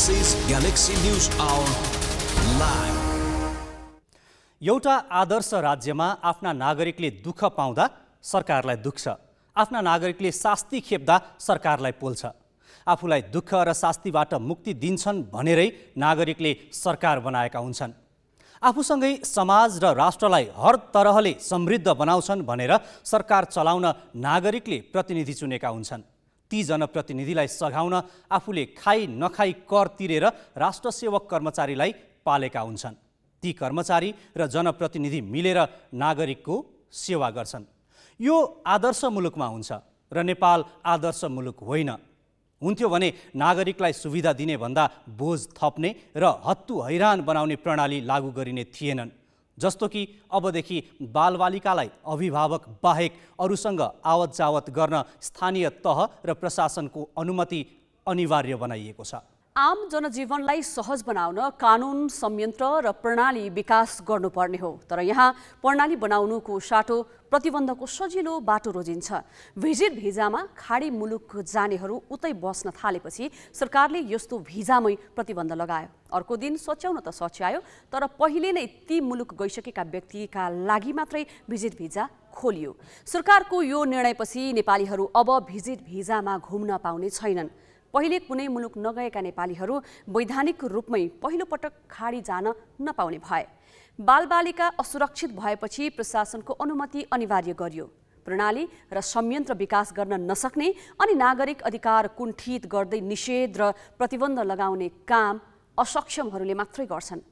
This is Galaxy News Hour live. एउटा आदर्श राज्यमा आफ्ना नागरिकले दुःख पाउँदा सरकारलाई दुख्छ, आफ्ना नागरिकले शास्ति खेप्दा सरकारलाई पोल्छ। आफूलाई दुःख र शास्तिबाट मुक्ति दिन्छन् भनेरै नागरिकले सरकार बनाएका हुन्छन्। आफूसँगै समाज र राष्ट्रलाई हर तरहले समृद्ध बनाउँछन् भनेर सरकार चलाउन नागरिकले प्रतिनिधि चुनेका हुन्छन्। ती जनप्रतिनिधिलाई सघाउन आफूले खाई नखाई कर तिरेर राष्ट्रसेवक कर्मचारीलाई पालेका हुन्छन्। ती कर्मचारी र जनप्रतिनिधि मिलेर नागरिकको सेवा गर्छन्। यो आदर्श मुलुकमा हुन्छ र नेपाल आदर्श मुलुक होइन। हुन्थ्यो भने नागरिकलाई सुविधा दिने भन्दा बोझ थप्ने र हत्तु हैरान बनाउने प्रणाली लागू गरिने थिएनन्। जस्तो कि अबदेखि बालबालिकालाई अभिभावक बाहेक अरूसँग आवत जावत गर्न स्थानीय तह र प्रशासनको अनुमति अनिवार्य बनाइएको छ। आम जनजीवनलाई सहज बनाउन कानुन, संयन्त्र र प्रणाली विकास गर्नुपर्ने हो। तर यहाँ प्रणाली बनाउनुको साटो प्रतिबन्धको सजिलो बाटो रोजिन्छ। भिजिट भिजामा खाडी मुलुक जानेहरू उतै बस्न थालेपछि सरकारले यस्तो भिजामै प्रतिबन्ध लगायो। अर्को दिन सच्याउन त सच्यायो, तर पहिले नै ती मुलुक गइसकेका व्यक्तिका लागि मात्रै भिजिट भिजा खोलियो। सरकारको यो निर्णयपछि नेपालीहरू अब भिजिट भिजामा घुम्न पाउने छैनन्। पहिले कुनै मुलुक नगएका नेपालीहरू वैधानिक रूपमै पहिलो पटक खाडी जान नपाउने भए। बालबालिका असुरक्षित भएपछि प्रशासनको अनुमति अनिवार्य गरियो। प्रणाली र संयन्त्र विकास गर्न नसक्ने अनि नागरिक अधिकार कुण्ठित गर्दै निषेध र प्रतिबन्ध लगाउने काम असक्षमहरूले मात्रै गर्छन्।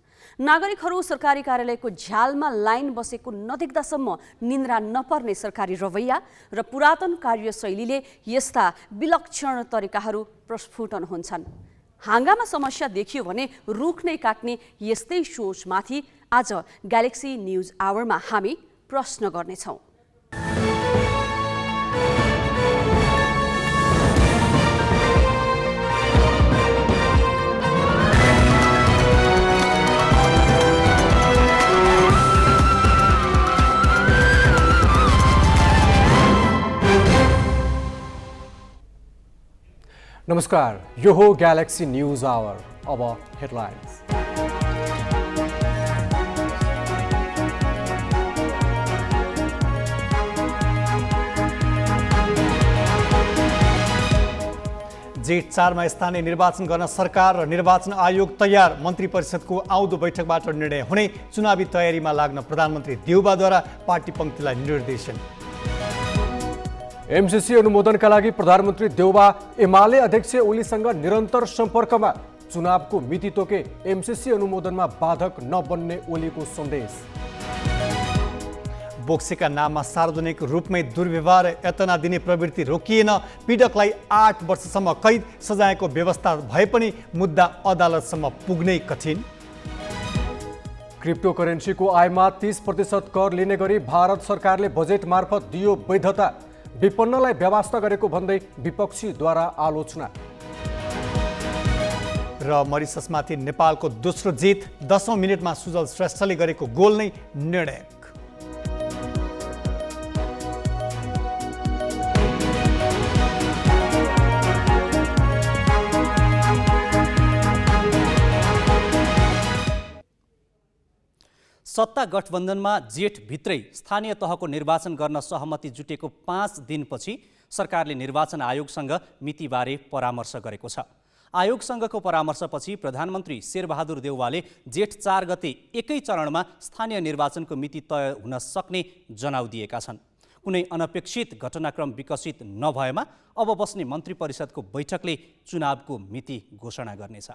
नागरिकहरू सरकारी कार्यालयको झ्यालमा लाइन बसेको नदेख्दासम्म निन्द्रा नपर्ने सरकारी रवैया र पुरातन कार्यशैलीले यस्ता विलक्षण तरिकाहरू प्रस्फुटन हुन्छन्। हाँगामा समस्या देखियो भने रुख नै काट्ने यस्तै सोचमाथि आज ग्यालेक्सी न्युज आवरमा हामी प्रश्न गर्नेछौँ। नमस्कार, यो हो ग्यालेक्सी न्युज आवर। अब हेडलाइन्स। जेठ 4 मा स्थानीय निर्वाचन गर्न सरकार र निर्वाचन आयोग तयार। मन्त्री परिषदको आउँदो बैठकबाट निर्णय हुने। चुनावी तयारीमा लाग्न प्रधानमन्त्री देउबाद्वारा पार्टी पङ्क्तिलाई निर्देशन। एमसीसी अनुमोदनका लागि प्रधानमन्त्री देउबा एमाले अध्यक्ष ओलीसँग निरन्तर सम्पर्कमा। चुनावको मिति तोके एमसीसी अनुमोदनमा बाधक नबन्ने ओलीको सन्देश। बोक्सीका नाममा सार्वजनिक रूपमै दुर्व्यवहार यातना दिने प्रवृत्ति रोकिएन। पीडकलाई 8 वर्षसम्म कैद सजायको व्यवस्था भए पनि मुद्दा अदालतसम्म पुग्नै कठिन। क्रिप्टो करेन्सीको आयमा 30% कर लिने गरी भारत सरकारले बजेट मार्फत दियो वैधता। विपन्नलाई व्यवस्था गरेको भन्दै विपक्षीद्वारा आलोचना। र मरिससमाथि नेपालको दोस्रो जित। 10औं मिनेटमा सुजल श्रेष्ठले गरेको गोल नै निर्णायक। सत्ता गठबन्धनमा जेठभित्रै स्थानीय तहको निर्वाचन गर्न सहमति जुटेको 5 दिनपछि सरकारले निर्वाचन आयोगसँग मितिबारे परामर्श गरेको छ। आयोगसँगको परामर्शपछि प्रधानमन्त्री शेरबहादुर देउवाले जेठ 4 गते एकै चरणमा स्थानीय निर्वाचनको मिति तय हुन सक्ने जनाउ दिएका छन्। कुनै अनपेक्षित घटनाक्रम विकसित नभएमा अब बस्ने मन्त्री परिषदको बैठकले चुनावको मिति घोषणा गर्नेछ।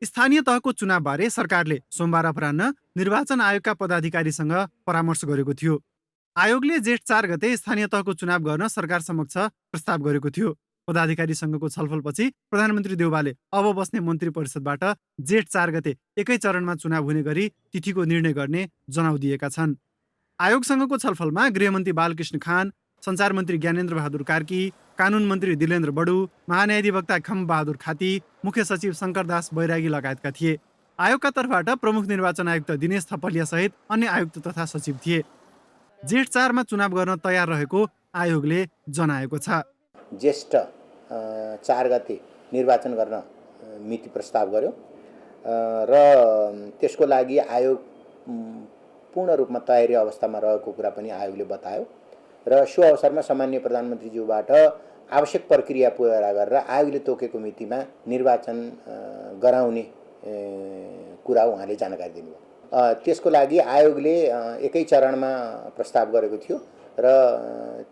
स्थानीय तहको चुनावबारे सरकारले सोमबार अपराह्न निर्वाचन आयोगका पदाधिकारीसँग परामर्श गरेको थियो। आयोगले जेठ 4 गते स्थानीय तहको चुनाव गर्न सरकार समक्ष प्रस्ताव गरेको थियो। पदाधिकारीसँगको छलफलपछि प्रधानमन्त्री देउवाले अब बस्ने मन्त्री परिषदबाट जेठ 4 गते एकै चरणमा चुनाव हुने गरी तिथिको निर्णय गर्ने जनाउ दिएका छन्। आयोगसँगको छलफलमा गृहमन्त्री बालकृष्ण खान, सञ्चार मन्त्री ज्ञानेन्द्र बहादुर कार्की, कानुन मन्त्री दिलेन्द्र बडु, महान्यायाधिवक्ता खम्बहादुर खाती, मुख्य सचिव शङ्करदास बैरागी लगायतका थिए। आयोगका तर्फबाट प्रमुख निर्वाचन आयुक्त दिनेश थपलिया सहित अन्य आयुक्त तथा सचिव थिए। जेठ 4 मा चुनाव गर्न तयार रहेको आयोगले जनाएको छ। ज्येष्ठ 4 गते निर्वाचन गर्न मिति प्रस्ताव गर्यो र त्यसको लागि आयोग पूर्ण रूपमा तयारी अवस्थामा रहेको कुरा पनि आयोगले बतायो र सो अवसरमा सामान्य प्रधानमन्त्रीज्यूबाट आवश्यक प्रक्रिया पूरा गरेर आयोगले तोकेको मितिमा निर्वाचन गराउने कुरा उहाँले जानकारी दिनुभयो। त्यसको लागि आयोगले एकै चरणमा प्रस्ताव गरेको थियो र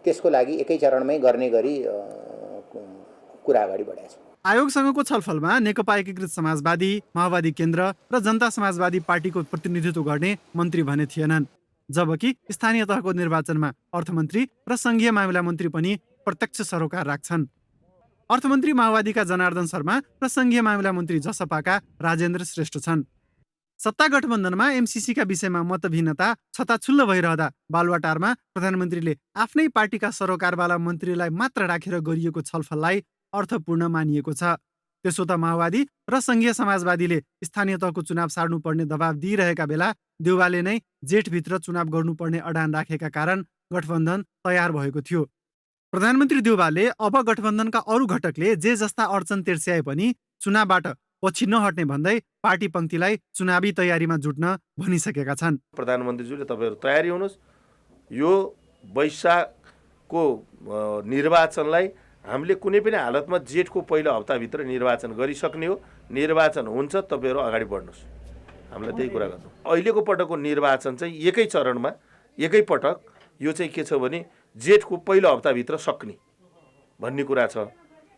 त्यसको लागि एकै चरणमै गर्ने गरी कुरा अगाडि बढाएको छ। आयोगसँगको छलफलमा नेकपा एकीकृत समाजवादी, माओवादी केन्द्र र जनता समाजवादी पार्टीको प्रतिनिधित्व गर्ने मन्त्री भने थिएनन्, जबकि स्थानीय तहको निर्वाचनमा अर्थमन्त्री र सङ्घीय मामिला मन्त्री पनि प्रत्यक्ष सरोकार राख्छन्। अर्थमन्त्री माओवादीका जनार्दन शर्मा र सङ्घीय मामिला मन्त्री जसपाका राजेन्द्र श्रेष्ठ छन्। सत्ता गठबन्धनमा एमसिसीका विषयमा मतभिन्नता छताछुल्ल भइरहँदा बालुवाटारमा प्रधानमन्त्रीले आफ्नै पार्टीका सरोकारवाला मन्त्रीलाई मात्र राखेर गरिएको छलफललाई अर्थपूर्ण मानिएको छ। त्यसो त माओवादी र सङ्घीय समाजवादीले स्थानीय तहको चुनाव सार्नुपर्ने दबाव दिइरहेका बेला देउवाले नै जेठभित्र चुनाव गर्नुपर्ने अडान राखेका कारण गठबन्धन तयार भएको थियो। प्रधानमन्त्री देउवाले अब गठबन्धनका अरू घटकले जे जस्ता अडचन तेर्स्याए पनि चुनावबाट पछि नहट्ने भन्दै पार्टी पङ्क्तिलाई चुनावी तयारीमा जुट्न भनिसकेका छन्। प्रधानमन्त्रीज्यूले तपाईँहरू तयारी हुनुहोस्, यो वैशाखको निर्वाचनलाई हामीले कुनै पनि हालतमा जेठको पहिलो हप्ताभित्र निर्वाचन गरिसक्ने हो। निर्वाचन हुन्छ, तपाईँहरू अगाडि बढ्नुहोस्, हामीलाई त्यही कुरा गर्नु। अहिलेको पटकको निर्वाचन चाहिँ एकै चरणमा एकै पटक, यो चाहिँ के छ भने जेठको पहिलो हप्ताभित्र सक्ने भन्ने कुरा छ।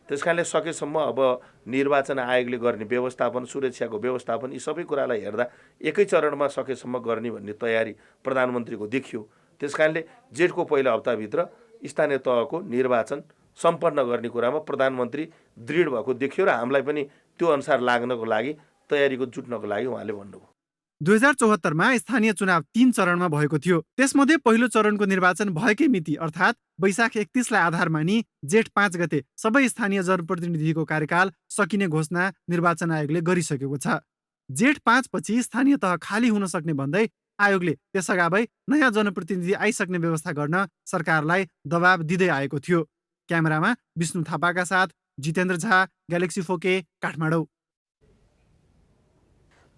त्यस कारणले सकेसम्म अब निर्वाचन आयोगले गर्ने व्यवस्थापन, सुरक्षाको व्यवस्थापन, यी सबै कुरालाई हेर्दा एकै चरणमा सकेसम्म गर्ने भन्ने तयारी प्रधानमन्त्रीको देखियो। त्यस कारणले जेठको पहिलो हप्ताभित्र स्थानीय तहको निर्वाचन सम्पन्न गर्ने कुरामा प्रधानमन्त्री दृढ भएको देखियो र हामीलाई पनि त्यो अनुसार लाग्नको लागि, तयारीको जुट्नको लागि उहाँले भन्नुभयो। 2074मा स्थानीय चुनाव 3 चरणमा भएको थियो। त्यसमध्ये पहिलो चरणको निर्वाचन भएकै मिति अर्थात् वैशाख 31लाई आधार मानी जेठ 5 गते सबै स्थानीय जनप्रतिनिधिको कार्यकाल सकिने घोषणा निर्वाचन आयोगले गरिसकेको छ। जेठ 5 पछि स्थानीय तह खाली हुन सक्ने भन्दै आयोगले त्यसअगावै नयाँ जनप्रतिनिधि आइसक्ने व्यवस्था गर्न सरकारलाई दबाब दिँदै आएको थियो। क्यामेरामा विष्णु थापाका साथ जितेन्द्र झा, ग्यालेक्सी फोके, काठमाडौँ।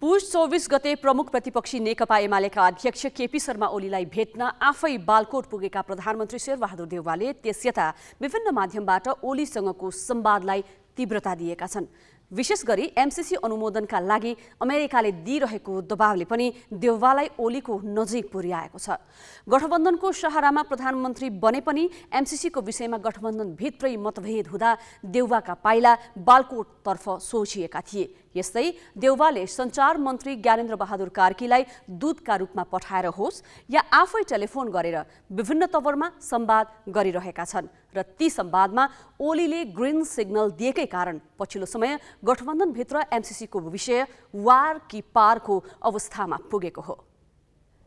पुष 24 गते प्रमुख प्रतिपक्षी नेकपा एमालेका अध्यक्ष केपी शर्मा ओलीलाई भेट्न आफै बालकोट पुगेका प्रधानमन्त्री शेरबहादुर देउवाले त्यसयता विभिन्न माध्यमबाट ओलीसँगको संवादलाई तीव्रता दिएका छन्। विशेष गरी एमसिसी अनुमोदनका लागि अमेरिकाले दिइरहेको दबावले पनि देउवालाई ओलीको नजिक पुर्याएको छ। गठबन्धनको सहारामा प्रधानमन्त्री बने पनि एमसिसीको विषयमा गठबन्धनभित्रै मतभेद हुँदा देउवाका पाइला बालकोटतर्फ सोचिएका थिए। यस्तै देउवाले सञ्चार मन्त्री ज्ञानेन्द्र बहादुर कार्कीलाई दूतका रूपमा पठाएर होस् या आफै टेलिफोन गरेर विभिन्न तवरमा संवाद गरिरहेका छन् र ती संवादमा ओलीले ग्रिन सिग्नल दिएकै कारण पछिल्लो समय गठबन्धनभित्र एमसिसीको विषय वार कि पारको अवस्थामा पुगेको हो।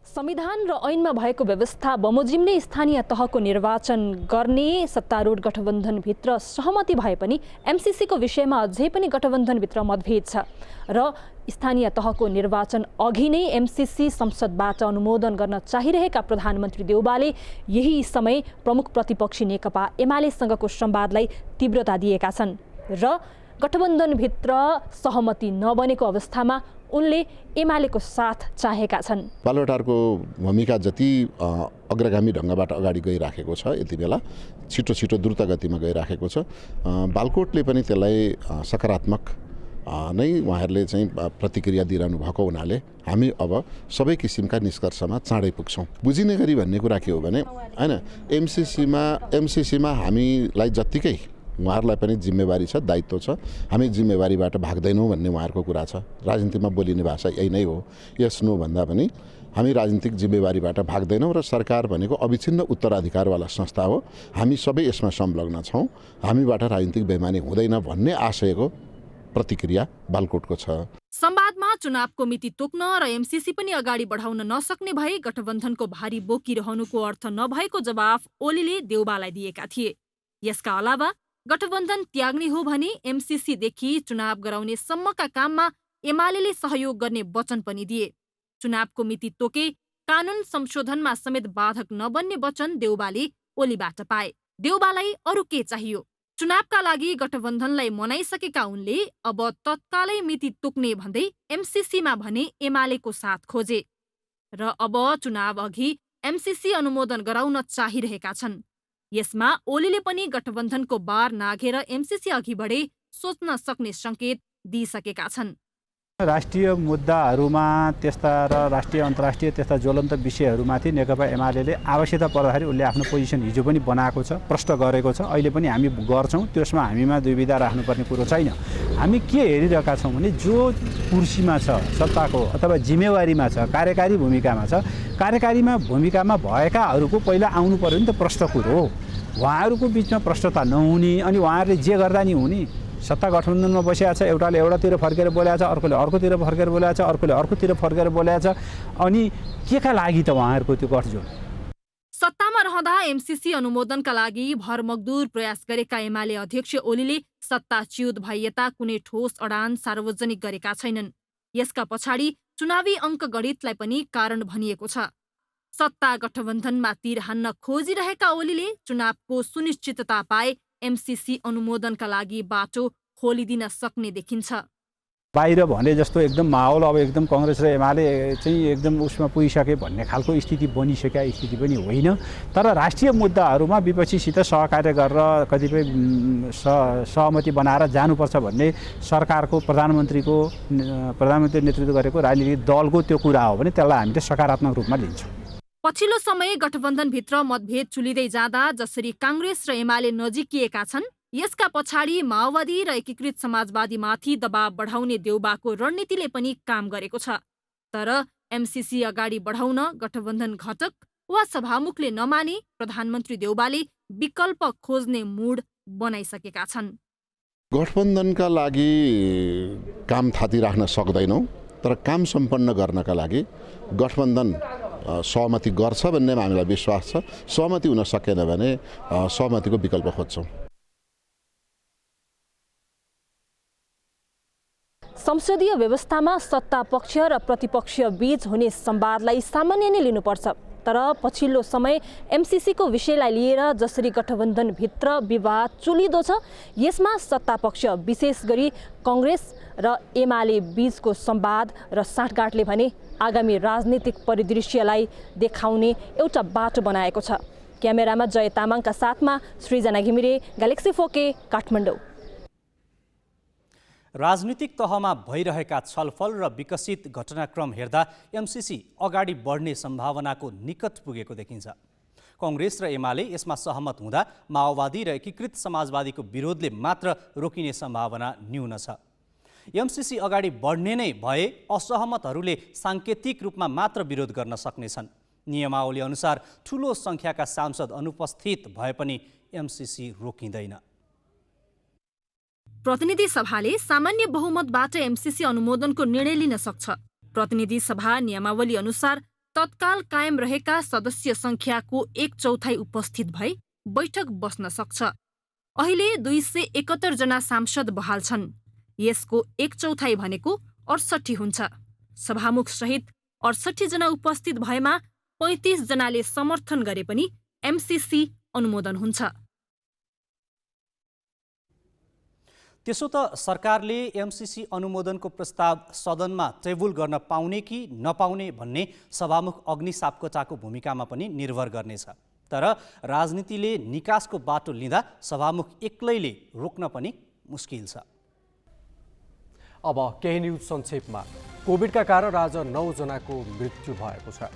संविधान र ऐनमा भएको व्यवस्था बमोजिम नै स्थानीय तहको निर्वाचन गर्ने सत्तारूढ गठबन्धनभित्र सहमति भए पनि एमसिसीको विषयमा अझै पनि गठबन्धनभित्र मतभेद छ र स्थानीय तहको निर्वाचन अघि नै एमसिसी संसदबाट अनुमोदन गर्न चाहिरहेका प्रधानमन्त्री देउवाले यही समय प्रमुख प्रतिपक्षी नेकपा एमालेसँगको संवादलाई तीव्रता दिएका छन् र गठबन्धनभित्र सहमति नबनेको अवस्थामा उनले एमालेको साथ चाहेका छन्। बालुवाटारको भूमिका जति अग्रगामी ढङ्गबाट अगाडि गइराखेको छ, यति बेला छिटो छिटो द्रुत गतिमा गइराखेको छ। बालकोटले पनि त्यसलाई सकारात्मक नै उहाँहरूले चाहिँ प्रतिक्रिया दिइरहनु भएको हुनाले हामी अब सबै किसिमका निष्कर्षमा चाँडै पुग्छौँ। बुझिने गरी भन्ने कुरा के हो भने हैन, एमसिसीमा हामीलाई जत्तिकै उहाँहरूलाई पनि जिम्मेवारी छ, दायित्व छ। हामी जिम्मेवारीबाट भाग्दैनौँ भन्ने उहाँहरूको कुरा छ। राजनीतिमा बोलिने भाषा यही नै हो, यस नो भन्दा पनि हामी राजनीतिक जिम्मेवारीबाट भाग्दैनौँ र सरकार भनेको अविच्छिन्न उत्तराधिकारवाला संस्था हो। हामी सबै यसमा संलग्न छौँ, हामीबाट राजनीतिक बेइमानी हुँदैन भन्ने आशयको प्रतिक्रिया बालकोटको छ। संवादमा चुनावको मिति तोक्न र एमसिसी पनि अगाडि बढाउन नसक्ने भए गठबन्धनको भारी बोकिरहनुको अर्थ नभएको जवाफ ओलीले देउवालाई दिएका थिए। यसका अलावा गठबन्धन त्याग्ने हो भने एमसिसीदेखि चुनाव गराउने सम्मका काममा एमालेले सहयोग गर्ने वचन पनि दिए। चुनावको मिति तोके कानून संशोधनमा समेत बाधक नबन्ने वचन देउवाले ओलीबाट पाए। देउवालाई अरू के चाहियो? चुनावका लागि गठबन्धनलाई मनाइसकेका उनले अब तत्कालै मिति तोक्ने भन्दै एमसीसीमा भने एमालेको साथ खोजे र अब चुनाव अघि एमसीसी अनुमोदन गराउन चाहिरहेका छन्। यसमा ओलीले पनि गठबन्धनको बार नाघेर एमसीसी अघि बढे सोच्न सक्ने संकेत दिइसकेका छन्। राष्ट्रिय मुद्दाहरूमा त्यस्ता र राष्ट्रिय अन्तर्राष्ट्रिय त्यस्ता ज्वलन्त विषयहरूमाथि नेकपा एमाले आवश्यकता पर्दाखेरि उसले आफ्नो पोजिसन हिजो पनि बनाएको छ, प्रष्ट गरेको छ, अहिले पनि हामी गर्छौँ। त्यसमा हामीमा दुविधा राख्नुपर्ने कुरो छैन। हामी के हेरिरहेका छौँ भने जो कुर्सीमा छ, सत्ताको अथवा जिम्मेवारीमा छ, कार्यकारी भूमिकामा छ, कार्यकारीमा भूमिकामा भएकाहरूको पहिला आउनु पर्यो नि त प्रष्ट कुरो हो। उहाँहरूको बिचमा प्रष्टता नहुने अनि उहाँहरूले जे गर्दा नि हुने। सत्ता गठबन्धनमा बसिया छ, एउटाले एउटातिर फर्केर बोलेको छ, अर्कोले अर्कोतिर फर्केर बोलेको छ, अर्कोले अर्कोतिर फर्केर बोलेको छ। अनि केका लागि त उहाँहरूको त्यो गठजोड? सत्तामा रहँदा एमसीसी अनुमोदनका लागि भरमग्दुर प्रयास गरेका एमाले अध्यक्ष ओलीले सत्ताच्युत भएता कुनै ठोस अडान सार्वजनिक गरेका छैनन्। यसका पछाडि चुनावी अङ्कगणितलाई पनि कारण भनिएको छ। सत्ता गठबन्धनमा तीर हान्न खोजिरहेका ओलीले चुनावको सुनिश्चितता पाए एमसीसी अनुमोदनका लागि बाटो खोलिदिन सक्ने देखिन्छ। बाहिर भने जस्तो एकदम माहौल अब एकदम कांग्रेस र एमाले चाहिँ एकदम उसमा पुगिसके भन्ने खालको स्थिति बनिसकेका स्थिति पनि होइन। तर राष्ट्रिय मुद्दाहरूमा विपक्षीसित सहकार्य गरेर कतिपय सहमति बनाएर जानुपर्छ भन्ने सरकारको प्रधानमन्त्री नेतृत्व गरेको राजनीतिक दलको त्यो कुरा हो भने त्यसलाई हामीले सकारात्मक रूपमा लिन्छौँ। पछिल्लो समय गठबन्धनभित्र मतभेद चुलिँदै जाँदा जसरी कांग्रेस र एमाले नजिकिएका छन्, यसका पछाडि माओवादी र एकीकृत समाजवादीमाथि दबाव बढाउने देउबाको रणनीतिले पनि काम गरेको छ। तर एमसीसी अगाडि बढाउन गठबन्धन घटक वा सभामुखले नमाने प्रधानमन्त्री देउबाले विकल्प खोज्ने मुड बनाइसकेका छन्। गठबन्धनका लागि काम थाती राख्न सक्दैनौँ, तर काम सम्पन्न गर्नका लागि गठबन्धन सहमति गर्छ भन्ने हामीलाई विश्वास छ। सहमति हुन सकेन भने सहमतिको विकल्प खोज्छौँ। संसदीय व्यवस्थामा सत्ता पक्ष र प्रतिपक्ष बीच हुने संवादलाई सामान्य नै लिनुपर्छ। तर पछिल्लो समय एमसीसीको विषयलाई लिएर जसरी गठबन्धनभित्र विवाद चुलिदो छ, यसमा सत्तापक्ष विशेष गरी कांग्रेस र एमाले बीचको संवाद र साँठगाँठले भने आगामी राजनीतिक परिदृश्यलाई देखाउने एउटा बाटो बनाएको छ। क्यामेरामा जय तामाङका साथमा सृजना घिमिरे, ग्यालेक्सी 4K, काठमाडौँ। राजनीतिक तहमा भइरहेका छलफल र विकसित घटनाक्रम हेर्दा एमसीसी अगाडि बढ्ने सम्भावनाको निकट पुगेको देखिन्छ। कांग्रेस र एमाले यसमा सहमत हुँदा माओवादी र एकीकृत समाजवादीको विरोधले मात्र रोकिने सम्भावना न्यून छ। एमसीसी अगाडि बढ्ने नै भए असहमतहरूले साङ्केतिक रूपमा मात्र विरोध गर्न सक्नेछन्। नियमावली अनुसार ठूलो संख्याका सांसद अनुपस्थित भए पनि एमसीसी रोकिँदैन। प्रतिनिधि सभाले सामान्य बहुमतबाट एमसीसी अनुमोदनको निर्णय लिन सक्छ। प्रतिनिधि सभा नियमावली अनुसार तत्काल कायम रहेका सदस्य संख्याको 1/4 उपस्थित भई बैठक बस्न सक्छ। अहिले 271 जना सांसद बहाल छन्। यसको 1/4 भनेको 68 हुन्छ। सभामुख सहित 68 जना उपस्थित भएमा 35 जनाले समर्थन गरे पनि एमसीसी अनुमोदन हुन्छ। त्यसो त सरकारले एमसीसी अनुमोदनको प्रस्ताव सदनमा टेबल गर्न पाउने कि नपाउने भन्ने सभामुख अग्नि सापकोटाको भूमिकामा पनि निर्भर गर्नेछ। तर राजनीतिले निकासको बाटो लिँदा सभामुख एक्लैले रोक्न पनि मुस्किल छ। अब केही न्युज संक्षेपमा। कोभिडका कारण आज 9 जनाको मृत्यु भएको छ।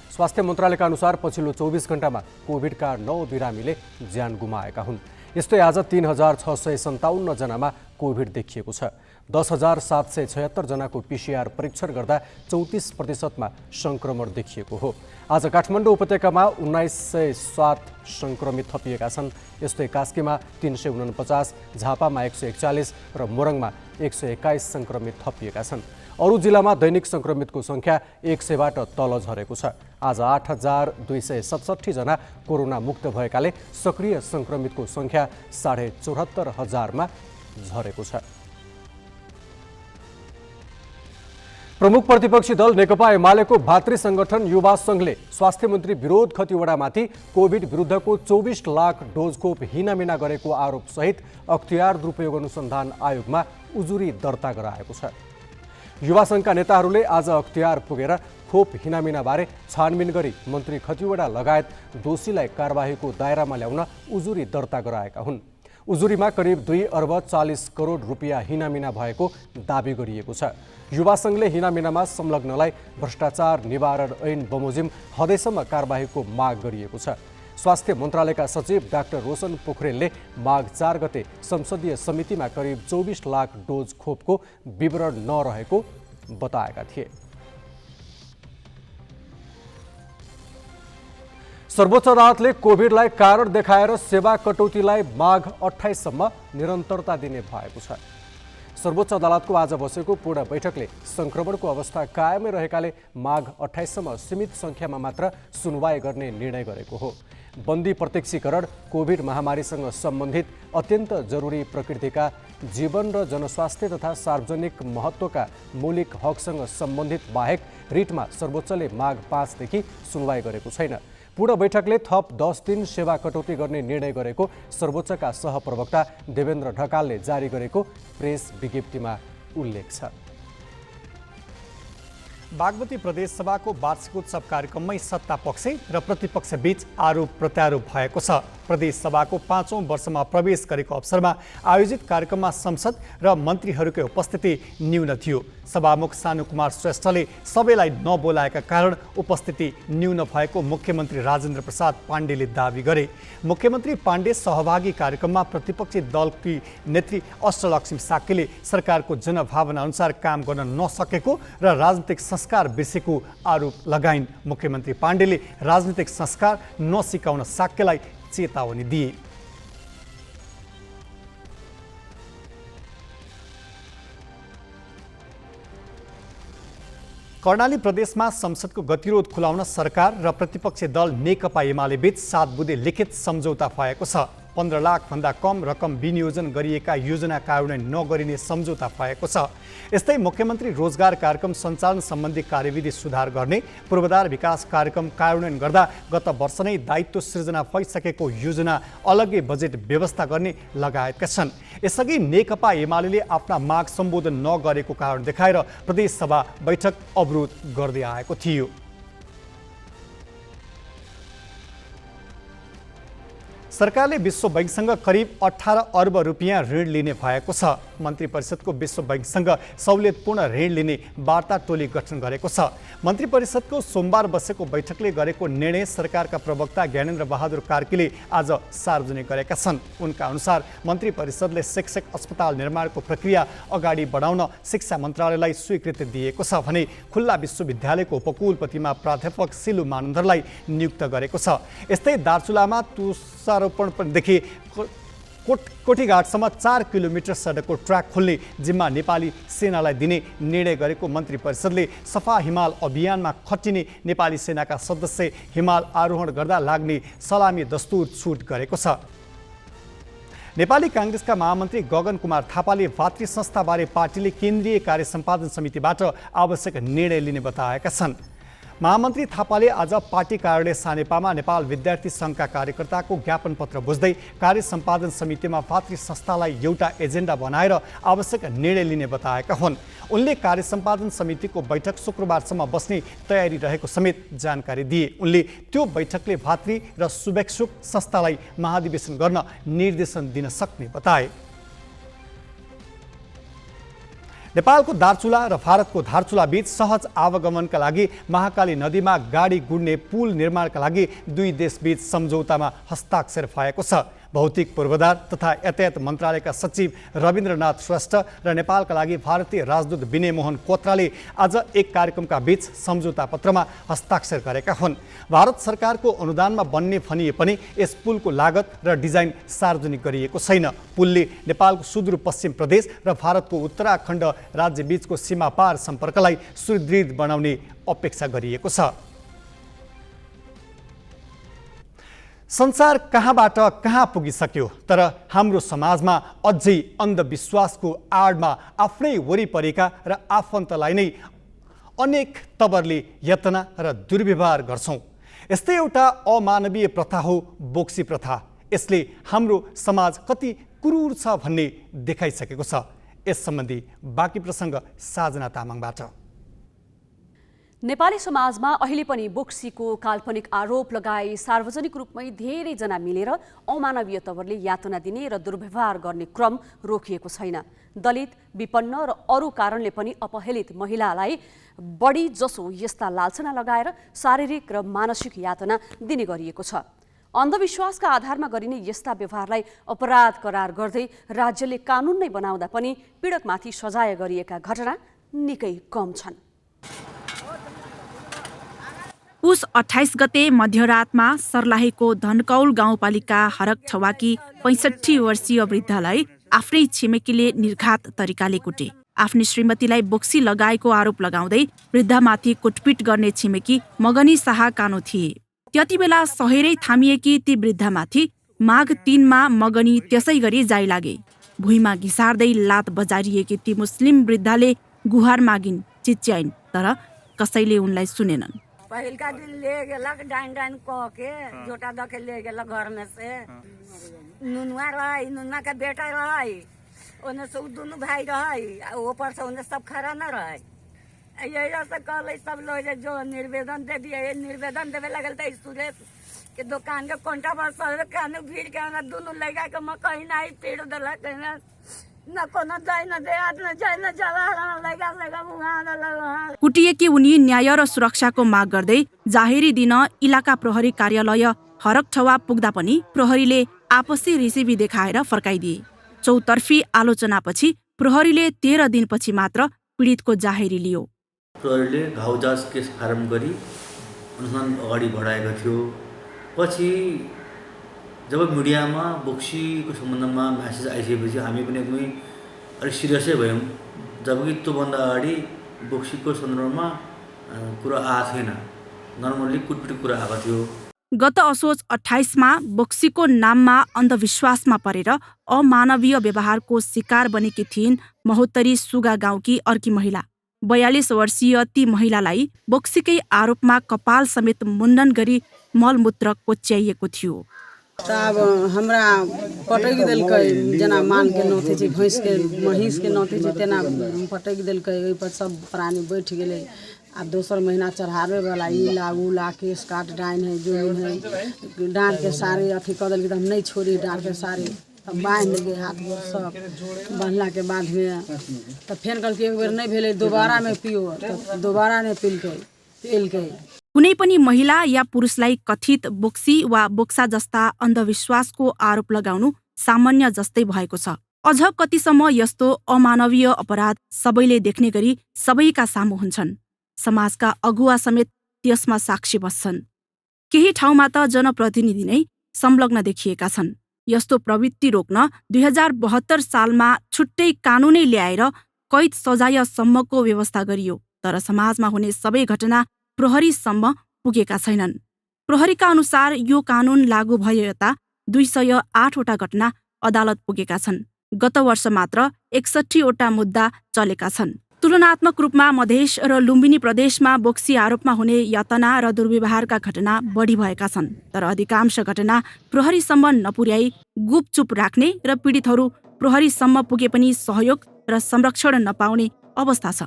स्वास्थ्य मन्त्रालयका अनुसार पछिल्लो 24 घण्टामा कोभिडका 9 बिरामीले ज्यान गुमाएका हुन्। यस्तै आज 3657 जनामा कोभिड देखिएको छ। 10,776 जनाको पीसीआर परीक्षण गर्दा 34% संक्रमण देखिएको हो। आज काठमाडौँ उपत्यकामा 1907 संक्रमित थपिएका छन्। यस्तै कास्कीमा 349, झापामा 141 र मोरङमा 121 संक्रमित थपिएका छन्। अरू जिल्लामा दैनिक संक्रमितको संख्या 100बाट तल झरेको छ। आज 8,267 जना कोरोना मुक्त भएकाले सक्रिय संक्रमितको संख्या 74,500मा झरेको छ। प्रमुख प्रतिपक्षी दल नेकपा एमालेको भातृ संगठन युवा संघले स्वास्थ्य मन्त्री विरोध खतिवडामाथि कोभिड विरुद्धको 24 लाख डोज खोप हिनामिना गरेको आरोप सहित अख्तियार दुरुपयोग अनुसन्धान आयोगमा उजुरी दर्ता गराएको छ। युवा संघका नेताहरूले आज अख्तियार पुगेर खोप हिनामिनाबारे छानबिन गरी मन्त्री खतिवडा लगायत दोषीलाई कारबाहीको दायरामा ल्याउन उजुरी दर्ता गराएका हुन्। उजुरीमा करिब 2 अर्ब 40 करोड रुपियाँ हिनामिना भएको दावी गरिएको छ। युवा संघले हिनामिनामा संलग्नलाई भ्रष्टाचार निवारण ऐन बमोजिम हदैसम्म कारबाहीको माग गरिएको छ। स्वास्थ्य मन्त्रालयका सचिव डाक्टर रोशन पोखरेलले माघ 4 गते संसदीय समितिमा करिब 24 लाख डोज खोपको विवरण नरहेको बताएका थिए। सर्वोच्च अदालतले कोभिडलाई कारण देखाएर सेवा कटौतीलाई माघ 28 सम्म निरन्तरता दिने भएको छ। सर्वोच्च अदालतको आज बसेको पूर्ण बैठकले संक्रमणको अवस्था कायमै रहेकाले माघ 28 सम्म सीमित संख्यामा मात्र सुनवाई गर्ने निर्णय गरेको हो। बन्दी प्रत्यक्षीकरण, कोभिड महामारीसँग सम्बन्धित अत्यन्त जरुरी प्रकृतिका जीवन र जनस्वास्थ्य तथा सार्वजनिक महत्त्वका मौलिक हकसँग सम्बन्धित बाहेक रिटमा सर्वोच्चले माघ 5 देखि सुनवाई गरेको छैन। पूर्ण बैठकले थप 10 दिन सेवा कटौती गर्ने निर्णय गरेको सर्वोच्चका सहप्रवक्ता देवेन्द्र ढकालले जारी गरेको प्रेस विज्ञप्तिमा उल्लेख छ। बागमती प्रदेश सभाको वार्षिक उत्सव कार्यक्रममै सत्ता पक्ष र प्रतिपक्ष बीच आरोप प्रत्यारोप भएको छ। प्रदेश सभाको 5औं वर्षमा प्रवेश गरेको अवसरमा आयोजित कार्यक्रममा संसद र मन्त्रीहरूकै उपस्थिति न्यून थियो। सभामुख सानु कुमार श्रेष्ठले सबैलाई नबोलाएका कारण उपस्थिति न्यून भएको मुख्यमन्त्री राजेन्द्र प्रसाद पाण्डेले दावी गरे। मुख्यमन्त्री पाण्डे सहभागी कार्यक्रममा प्रतिपक्षी दलकी नेत्री अष्टलक्ष्मी साक्यले सरकारको जनभावना अनुसार काम गर्न नसकेको र राजनीतिक संस्कार बिर्सेको आरोप लगाइन्। मुख्यमन्त्री पाण्डेले राजनीतिक संस्कार नसिकाउन साक्यलाई चेतावनी दिए। कर्णाली प्रदेशमा संसदको गतिरोध खुलाउन सरकार र प्रतिपक्षी दल नेकपा एमाले बीच 7 बुँदे लिखित सम्झौता भएको छ। 15 लाखभन्दा कम रकम विनियोजन गरिएका योजना कार्यान्वयन नगरिने सम्झौता भएको छ। यस्तै मुख्यमन्त्री रोजगार कार्यक्रम सञ्चालन सम्बन्धी कार्यविधि सुधार गर्ने, पूर्वाधार विकास कार्यक्रम कार्यान्वयन गर्दा गत वर्ष नै दायित्व सृजना भइसकेको योजना अलग्गै बजेट व्यवस्था गर्ने लगायतका छन्। यसअघि नेकपा एमाले आफ्ना माग सम्बोधन नगरेको कारण देखाएर प्रदेश सभा बैठक अवरोध गर्दै आएको थियो। सरकारले विश्व बैंकसँग करिब 18 अर्ब रुपियाँ ऋण लिने भएको छ। मन्त्री परिषदको विश्व बैंकसँग सहुलियतपूर्ण ऋण लिने वार्ता टोली गठन गरेको छ। मन्त्री परिषदको सोमबार बसेको बैठकले गरेको निर्णय सरकारका प्रवक्ता ज्ञानेन्द्र बहादुर कार्कीले आज सार्वजनिक गरेका छन्। उनका अनुसार मन्त्री परिषदले शिक्षक अस्पताल निर्माणको प्रक्रिया अगाडि बढाउन शिक्षा मन्त्रालयलाई स्वीकृति दिएको छ भने खुल्ला विश्वविद्यालयको उपकुलपतिमा प्राध्यापक सिलु मानन्दरलाई नियुक्त गरेको छ। यस्तै दार्चुलामा तुषारोपणदेखि कोठीघाटसम्म 4 किलोमिटर सडकको ट्र्याक खोल्ने जिम्मा नेपाली सेनालाई दिने निर्णय गरेको मन्त्री परिषदले सफा हिमाल अभियानमा खटिने नेपाली सेनाका सदस्य हिमाल आरोहण गर्दा लाग्ने सलामी दस्तुर छुट गरेको छ। नेपाली काङ्ग्रेसका महामन्त्री गगन कुमार थापाले भातृ संस्थाबारे पार्टीले केन्द्रीय कार्य सम्पादन समितिबाट आवश्यक निर्णय लिने बताएका छन्। महामन्त्री थापाले आज पार्टी कार्यालय सानेपामा नेपाल विद्यार्थी सङ्घका कार्यकर्ताको ज्ञापन पत्र बुझ्दै कार्य सम्पादन समितिमा भातृ संस्थालाई एउटा एजेन्डा बनाएर आवश्यक निर्णय लिने बताएका हुन्। उनले कार्य सम्पादन समितिको बैठक शुक्रबारसम्म बस्ने तयारी रहेको समेत जानकारी दिए। उनले त्यो बैठकले भातृ र शुभेच्छुक संस्थालाई महाधिवेशन गर्न निर्देशन दिन सक्ने बताए। नेपालको दार्चुला र भारतको धारचुला बीच सहज आवागमनका लागि महाकाली नदीमा गाडी गुड्ने पुल निर्माणका लागि दुई देशबीच सम्झौतामा हस्ताक्षर भएको छ। भौतिक पूर्वाधार तथा यातायात मन्त्रालयका सचिव रविन्द्रनाथ श्रेष्ठ र नेपालका लागि भारतीय राजदूत विनय मोहन कोत्राले आज एक कार्यक्रमका बीच सम्झौता पत्रमा हस्ताक्षर गरेका हुन्। भारत सरकारको अनुदानमा बन्ने भनिए पनि यस पुलको लागत र डिजाइन सार्वजनिक गरिएको छैन। पुलले नेपालको सुदूरपश्चिम प्रदेश र भारतको उत्तराखण्ड राज्यबीचको सीमापार सम्पर्कलाई सुदृढ बनाउने अपेक्षा गरिएको छ। संसार कहाँबाट कहाँ पुगिसक्यो, तर हाम्रो समाजमा अझै अन्धविश्वासको आडमा आफ्नै वरिपरिका र आफन्तलाई नै अनेक तवरले यातना र दुर्व्यवहार गर्छौँ। यस्तै एउटा अमानवीय प्रथा हो बोक्सी प्रथा। यसले हाम्रो समाज कति क्रूर छ भन्ने देखाइसकेको छ। यस सम्बन्धी बाँकी प्रसङ्ग साजना तामाङबाट। नेपाली समाजमा अहिले पनि बोक्सीको काल्पनिक आरोप लगाई सार्वजनिक रूपमै धेरैजना मिलेर अमानवीय तवरले यातना दिने र दुर्व्यवहार गर्ने क्रम रोकिएको छैन। दलित, विपन्न र अरू कारणले पनि अपहेलित महिलालाई बढी जसो यस्ता लालसना लगाएर शारीरिक र मानसिक यातना दिने गरिएको छ। अन्धविश्वासका आधारमा गरिने यस्ता व्यवहारलाई अपराध करार गर्दै राज्यले कानुन नै बनाउँदा पनि पीडकमाथि सजाय गरिएका घटना निकै कम छन्। पुस 28 गते मध्यरातमा सर्लाहीको धनकौल गाउँपालिका हरक छवाकी 65 वर्षीय वृद्धलाई आफ्नै छिमेकीले निर्घात तरिकाले कुटे। आफ्नी श्रीमतीलाई बोक्सी लगाएको आरोप लगाउँदै वृद्धमाथि कुटपिट गर्ने छिमेकी मगनी शाह कानो थिए। त्यति बेला सहेरै थामिएकी ती वृद्धमाथि माघ 3 मा मगनी त्यसै गरी जाइ लागे। भुइँमा घिसार्दै लात बजारिएकी ती मुस्लिम वृद्धले गुहार मागिन्, चिच्याइन्, तर कसैले उनलाई सुनेनन्। पहिलका दिन ले गेलक डाइन डाइन कह के जोटा द के ले गेलक घर में से। नुनुआ रही, नुनुआ का बेटा रही, ओने से दोनों भाई रही, ऊपर से उन्हें सब खड़ा न रही। यही से कहल सब लोग जो निवेदन दे दिए, निवेदन देवे लगल तो सुरेश के दुकान के कोंटा पर सब कान भीड़ के दोनों लगा के मैं कहीं नहीं पेड़ दिला कहीं न कोनो जाय न दे न जाय न जला लगा लगा वहाँ। कुटिएकी उनी न्याय र सुरक्षाको माग गर्दै जाहेरी दिन इलाका प्रहरी कार्यालय हरकठवा पुग्दा पनि प्रहरीले आपसी रिसिभी देखाएर फर्काइदिए। चौतर्फी आलोचनापछि प्रहरीले 13 दिनपछि मात्र पीडितको जाहेरी लियो। प्रहरीले घाउ जाँच केस फारम गरी अनुसन्धान अगाडि बढाएको थियो। पछि जब मिडियामा बोक्सीको सम्बन्धमा म्यासेज आइसकेपछि हामी पनि एकदमै अलिक सिरियसै भयौँ। जबकि त्योभन्दा अगाडि बोक्सीको सन्दर्भमा कुरा आएको थिएन, नर्मल्ली कुटपिटको कुरा आएको थियो। गत असोज 28 मा बोक्सीको नाममा अन्धविश्वासमा परेर अमानवीय व्यवहारको शिकार बनेकी थिइन् महोत्तरी सुगा गाउँकी अर्की महिला। 42 वर्षीय ती महिलालाई बोक्सीकै आरोपमा कपाल समेत मुण्डन गरी मलमूत्र कोच्याइएको थियो। अब हमरा पटक देलकै जेना मान के नथे छै, भैंस के महीस के नथे छै, तेना पटक देलकै। ओहि पर सब प्राणी बैठ गेलै। अब दोसर महीना चढ़ावे वाला ई लागू ला केस काट डाइन है जो है डांट के सारे अथी कर देलकै। हम नहीं छोड़ी डांट के सारे तब बांध देलकै हाथ गोड़ सब। बांधला के बाद में तब फेन कहलकै एक बेर नहीं भेलै दोबारा में पियो, तब दोबारा ने पिलकै। कुनै पनि महिला या पुरुषलाई कथित बोक्सी वा बोक्सा जस्ता अन्धविश्वासको आरोप लगाउनु सामान्य जस्तै भएको छ। अझ कतिसम्म यस्तो अमानवीय अपराध सबैले देख्ने गरी सबैका सामु हुन्छन्। समाजका अगुवा समेत त्यसमा साक्षी बस्छन्। केही ठाउँमा त जनप्रतिनिधि नै संलग्न देखिएका छन्। यस्तो प्रवृत्ति रोक्न 2072 सालमा छुट्टै कानुनै ल्याएर कैद सजायसम्मको व्यवस्था गरियो। तर समाजमा हुने सबै घटना प्रहरीसम्म पुगेका छैनन्। प्रहरीका अनुसार यो कानुन लागू भए यता 208 वटा घटना अदालत पुगेका छन्। गत वर्ष मात्र 61 वटा मुद्दा चलेका छन्। तुलनात्मक रूपमा मधेस र लुम्बिनी प्रदेशमा बोक्सी आरोपमा हुने यातना र दुर्व्यवहारका घटना बढी भएका छन्। तर अधिकांश घटना प्रहरीसम्म नपुर्याई गुपचुप राख्ने र पीडितहरू प्रहरीसम्म पुगे पनि सहयोग र संरक्षण नपाउने अवस्था छ।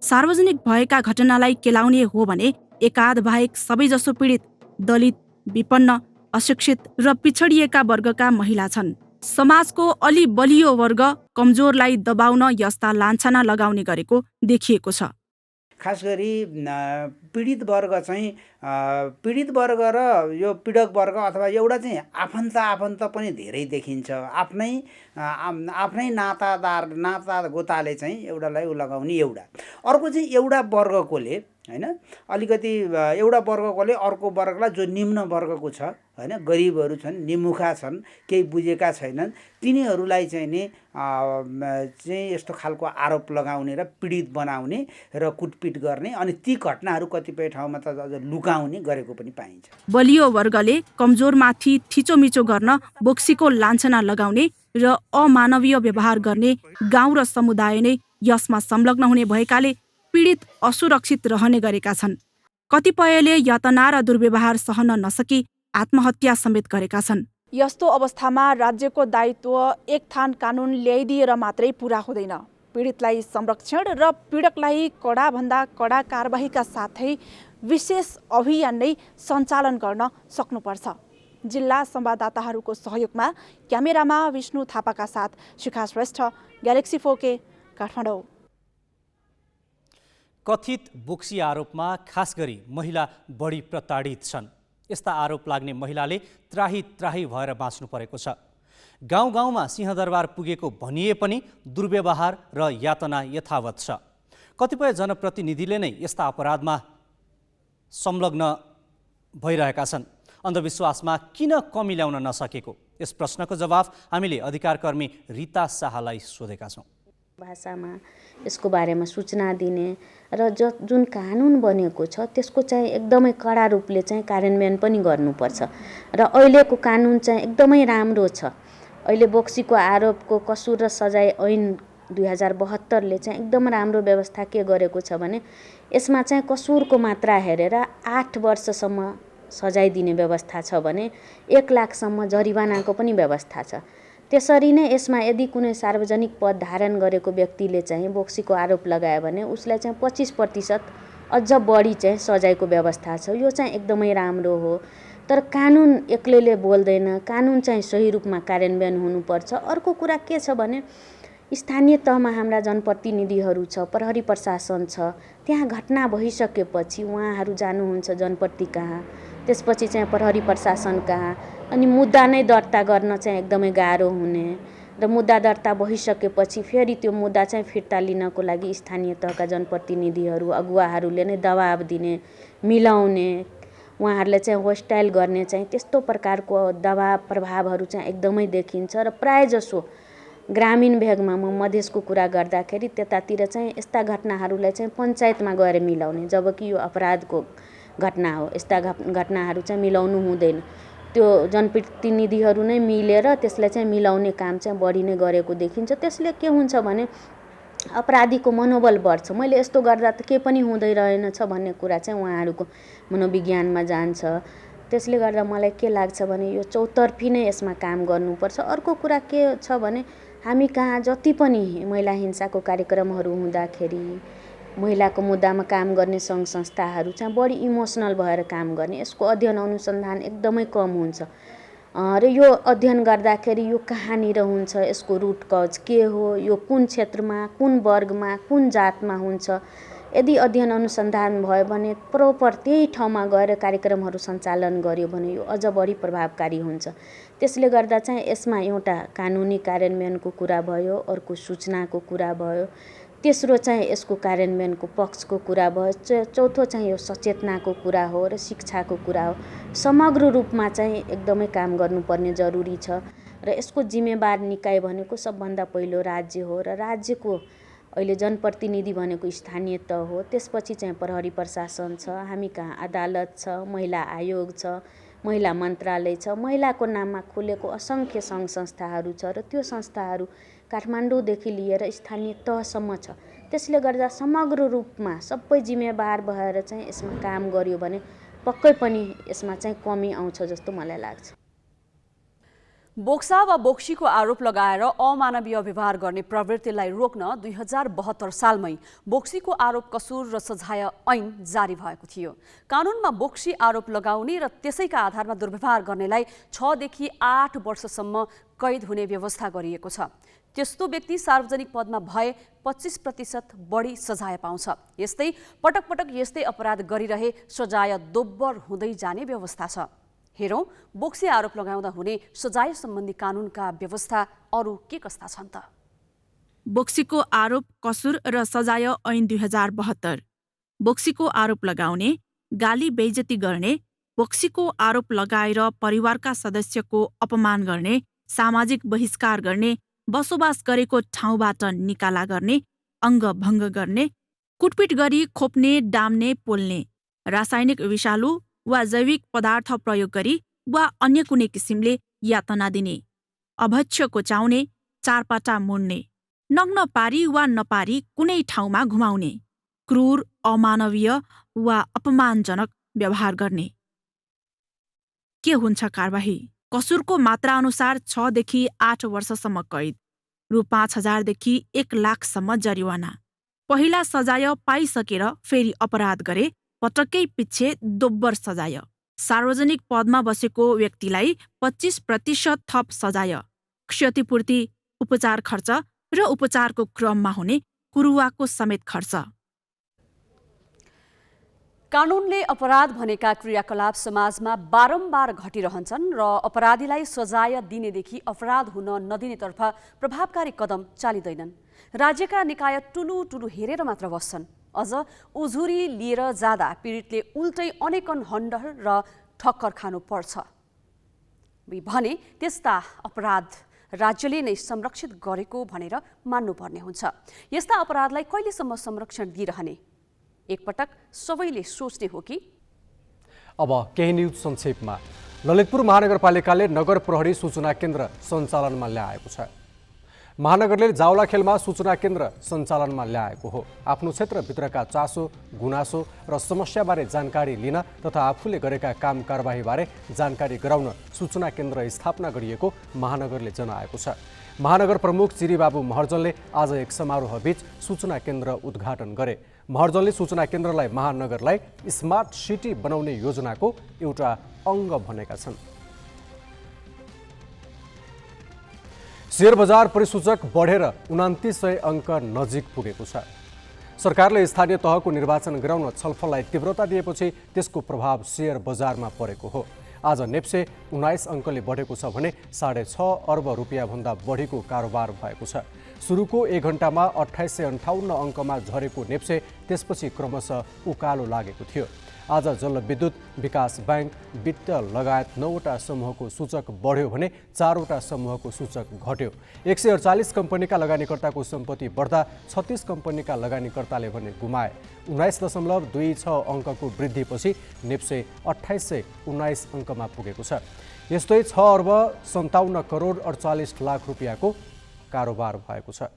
सार्वजनिक भएका घटनालाई केलाउने हो भने एकाध बाहेक सबैजसो पीडित दलित, विपन्न, अशिक्षित र पिछडिएका वर्गका महिला छन्। समाजको अलि बलियो वर्ग कमजोरलाई दबाउन यस्ता लान्छना लगाउने गरेको देखिएको छ। खास गरी पीडित वर्ग चाहिँ पीडित वर्ग र यो पीडक वर्ग अथवा एउटा चाहिँ आफन्त पनि धेरै देखिन्छ। आफ्नै नाता गोताले चाहिँ एउटालाई लगाउने एउटा। अर्को चाहिँ एउटा वर्गकोले हैन अलिकति एउटा वर्गकोले अर्को वर्गलाई जो निम्न वर्गको छ हैन गरिबहरू छन्, निमुखा छन्, केही बुझेका छैनन्, तिनीहरूलाई चाहिँ नि चाहिँ यस्तो खालको आरोप लगाउने र पीडित बनाउने र कुटपिट गर्ने अनि ती घटनाहरू कतिपय ठाउँमा त अझ लुकाउने गरेको पनि पाइन्छ। बलियो वर्गले कमजोरमाथि थिचोमिचो गर्न बोक्सीको लान्छना लगाउने र अमानवीय व्यवहार गर्ने गाउँ र समुदाय नै यसमा संलग्न हुने भएकाले पीडित असुरक्षित रहने गरेका छन्। कतिपयले यातना र दुर्व्यवहार सहन नसकी आत्महत्या समेत गरेका छन्। यस्तो अवस्थामा राज्यको दायित्व एक थान कानुन ल्याइदिएर मात्रै पूरा हुँदैन। पीडितलाई संरक्षण र पीडकलाई कडाभन्दा कडा कारबाहीका साथै विशेष अभियान नै सञ्चालन गर्न सक्नुपर्छ। जिल्ला संवाददाताहरूको सहयोगमा क्यामेरामा विष्णु थापाका साथ शिखा श्रेष्ठ, ग्यालेक्सी 4K, काठमाडौँ। कथित बोक्सी आरोपमा खास गरी महिला बढी प्रताडित छन्। यस्ता आरोप लाग्ने महिलाले त्राही त्राही भएर बाँच्नु परेको छ। गाउँ गाउँमा सिंहदरबार पुगेको भनिए पनि दुर्व्यवहार र यातना यथावत छ। कतिपय जनप्रतिनिधिले नै यस्ता अपराधमा संलग्न भइरहेका छन्। अन्धविश्वासमा किन कमी ल्याउन नसकेको, यस प्रश्नको जवाफ हामीले अधिकारकर्मी रिता शाहलाई सोधेका छौँ। भाषामा यसको बारेमा सूचना दिने र जुन कानुन बनेको छ त्यसको चाहिँ एकदमै कडा रूपले चाहिँ कार्यान्वयन पनि गर्नुपर्छ। र अहिलेको कानुन चाहिँ एकदमै राम्रो छ। अहिले बोक्सीको आरोपको कसुर र सजाय ऐन 2072ले चाहिँ एकदम राम्रो व्यवस्था के गरेको छ भने यसमा चाहिँ कसुरको मात्रा हेरेर 8 वर्षसम्म सजाय दिने व्यवस्था छ भने 1 लाखसम्म जरिवानाको पनि व्यवस्था छ। त्यसरी नै यसमा यदि कुनै सार्वजनिक पद धारण गरेको व्यक्तिले चाहिँ बोक्सीको आरोप लगायो भने उसलाई चाहिँ 25% अझ बढी चाहिँ सजायको व्यवस्था छ। यो चाहिँ एकदमै राम्रो हो। तर कानुन एक्लैले बोल्दैन, कानुन चाहिँ सही रूपमा कार्यान्वयन हुनुपर्छ। अर्को कुरा के छ भने स्थानीय तहमा हाम्रा जनप्रतिनिधिहरू छ, प्रहरी प्रशासन छ। त्यहाँ घटना भइसकेपछि उहाँहरू जानुहुन्छ जनप्रति कहाँ, त्यसपछि चाहिँ प्रहरी प्रशासन कहाँ, अनि मुद्दा नै दर्ता गर्न चाहिँ एकदमै गाह्रो हुने र मुद्दा दर्ता भइसकेपछि फेरि त्यो मुद्दा चाहिँ फिर्ता लिनको लागि स्थानीय तहका जनप्रतिनिधिहरू अगुवाहरूले नै दबाब दिने, मिलाउने, उहाँहरूले चाहिँ होस्टाइल गर्ने चाहिँ त्यस्तो प्रकारको दबाब प्रभावहरू चाहिँ एकदमै देखिन्छ। र प्रायःजसो ग्रामीण भेगमा म मधेसको कुरा गर्दाखेरि त्यतातिर चाहिँ यस्ता घटनाहरूलाई चाहिँ पञ्चायतमा गएर मिलाउने, जबकि यो अपराधको घटना हो। यस्ता घटनाहरू चाहिँ मिलाउनु हुँदैन। त्यो जनप्रतिनिधिहरू नै मिलेर त्यसलाई चाहिँ मिलाउने काम चाहिँ बढी नै गरेको देखिन्छ। त्यसले के हुन्छ भने अपराधीको मनोबल बढ्छ। मैले यस्तो गर्दा त के पनि हुँदै रहेनछ भन्ने कुरा चाहिँ उहाँहरूको मनोविज्ञानमा जान्छ। त्यसले गर्दा मलाई के लाग्छ भने यो चौतर्फी नै यसमा काम गर्नुपर्छ। अर्को कुरा के छ भने हामी कहाँ जति पनि महिला हिंसाको कार्यक्रमहरू हुँदाखेरि महिलाको मुद्दामा काम गर्ने सङ्घ संस्थाहरू चाहिँ बढी इमोसनल भएर काम गर्ने, यसको अध्ययन अनुसन्धान एकदमै कम हुन्छ। र यो अध्ययन गर्दाखेरि यो कहाँनिर हुन्छ, यसको रुट कज के हो, यो कुन क्षेत्रमा, कुन वर्गमा, कुन जातमा हुन्छ, यदि अध्ययन अनुसन्धान भयो भने प्रोपर त्यही ठाउँमा गएर कार्यक्रमहरू सञ्चालन गर्यो भने यो अझ बढी प्रभावकारी हुन्छ। त्यसले गर्दा चाहिँ यसमा एउटा कानुनी कार्यान्वयनको कुरा भयो, अर्को सूचनाको कुरा भयो, तेस्रो चाहिँ यसको कार्यान्वयनको पक्षको कुरा भयो, चौथो चाहिँ यो सचेतनाको कुरा हो र शिक्षाको कुरा हो। समग्र रूपमा चाहिँ एकदमै काम गर्नुपर्ने जरुरी छ। र यसको जिम्मेवार निकाय भनेको सबभन्दा पहिलो राज्य हो र राज्यको अहिले जनप्रतिनिधि भनेको स्थानीय तह हो। त्यसपछि चाहिँ प्रहरी प्रशासन छ, हामी कहाँ अदालत छ, महिला आयोग छ, महिला मन्त्रालय छ, महिलाको नाममा खुलेको असङ्ख्य सङ्घ संस्थाहरू छ र त्यो संस्थाहरू काठमाडौँदेखि लिएर स्थानीय तहसम्म छ। त्यसले गर्दा समग्र रूपमा सबै जिम्मेवार भएर चाहिँ यसमा काम गर्यो भने पक्कै पनि यसमा चाहिँ कमी आउँछ जस्तो मलाई लाग्छ। बोक्सा वा बोक्सीको आरोप लगाएर अमानवीय व्यवहार गर्ने प्रवृत्तिलाई रोक्न 2072 सालमै बोक्सीको आरोप कसुर र सजाय ऐन जारी भएको थियो। कानुनमा बोक्सी आरोप लगाउने र त्यसैका आधारमा दुर्व्यवहार गर्नेलाई 6 देखि 8 वर्षसम्म कैद हुने व्यवस्था गरिएको छ। त्यस्तो व्यक्ति सार्वजनिक पदमा भए 25% बढी सजाय पाउँछ। यस्तै पटक पटक यस्तै अपराध गरिरहे सजाय दोब्बर हुँदै जाने व्यवस्था छ। हेरौँ बोक्सी आरोप लगाउँदा हुने सजाय सम्बन्धी कानुनका व्यवस्था अरू के कस्ता छन् त। बोक्सीको आरोप कसुर र सजाय ऐन 2072। बोक्सीको आरोप लगाउने, गाली बेइज्जती गर्ने, बोक्सीको आरोप लगाएर परिवारका सदस्यको अपमान गर्ने, सामाजिक बहिष्कार गर्ने, बसोबास गरेको ठाउँबाट निकाला गर्ने, अङ्गभङ्ग गर्ने, कुटपिट गरी खोप्ने, डाम्ने, पोल्ने, रासायनिक विषालु वा जैविक पदार्थ प्रयोग गरी वा अन्य कुनै किसिमले यातना दिने, अभक्ष्य कोचाउने, चारपाटा मोड्ने, नग्न पारी वा नपारी कुनै ठाउँमा घुमाउने, क्रूर, अमानवीय वा अपमानजनक व्यवहार गर्ने। के हुन्छ कारबाही? कसुरको मात्रा अनुसार 6 देखि 8 वर्षसम्म कैद, रु 5,000 देखि 1 लाखसम्म जरिवाना। पहिला सजाय पाइसकेर फेरि अपराध गरे पटक्कै पिच्छे दोब्बर सजाय। सार्वजनिक पदमा बसेको व्यक्तिलाई 25% थप सजाय, क्षतिपूर्ति, उपचार खर्च र उपचारको क्रममा हुने कुरुवाको समेत खर्च। कानुनले अपराध भनेका क्रियाकलाप समाजमा बारम्बार घटिरहन्छन् र अपराधीलाई सजाय दिनेदेखि अपराध हुन नदिनेतर्फ प्रभावकारी कदम चालिँदैनन्। राज्यका निकाय टुलु हेरेर मात्र बस्छन्। अझ उजुरी लिएर जाँदा पीडितले उल्टै अनेकन हण्डर र ठक्कर खानु पर्छ भने त्यस्ता अपराध राज्यले नै संरक्षित गरेको भनेर मान्नुपर्ने हुन्छ। यस्ता अपराधलाई कहिलेसम्म संरक्षण दिइरहने एकपटक सबैले सोच्ने हो कि? अब केही न्युज संक्षेपमा। ललितपुर महानगरपालिकाले नगर प्रहरी सूचना केन्द्र सञ्चालनमा ल्याएको छ। महानगरले जावलाखेलमा सूचना केन्द्र सञ्चालनमा ल्याएको हो। आफ्नो क्षेत्रभित्रका चासो, गुनासो र समस्याबारे जानकारी लिन तथा आफूले गरेका काम कारबाहीबारे जानकारी गराउन सूचना केन्द्र स्थापना गरिएको महानगरले जनाएको छ। महानगर प्रमुख चिरीबाबु महर्जनले आज एक समारोहबीच सूचना केन्द्र उद्घाटन गरे। महर्जनले सूचना केन्द्रलाई महानगरलाई स्मार्ट सिटी बनाउने योजनाको एउटा अङ्ग भनेका छन्। शेयर बजार परिसूचक बढेर 2900 अङ्क नजिक पुगेको छ। सरकारले स्थानीय तहको निर्वाचन गराउन छलफललाई तीव्रता दिएपछि त्यसको प्रभाव शेयर बजारमा परेको हो। आज नेप्से 19 अङ्कले बढेको छ भने 6.5 अर्ब रुपियाँभन्दा बढीको कारोबार भएको छ। सुरुको 1 घण्टामा 2858 अङ्कमा झरेको नेप्से त्यसपछि क्रमशः उकालो लागेको थियो। आज जलविद्युत, विकास बैंक, वित्त लगायत 9वटा समूहको सूचक बढ्यो भने 4वटा समूहको सूचक घट्यो। 148 कम्पनीका लगानीकर्ताको सम्पत्ति बढ्दा 36 कम्पनीका लगानीकर्ताले भने गुमाए। 19.26 अङ्कको वृद्धिपछि नेप्से 2819 अङ्कमा पुगेको छ। यस्तै 6 अर्ब 57 करोड 48 लाख रुपियाँको कारोबार भएको छ।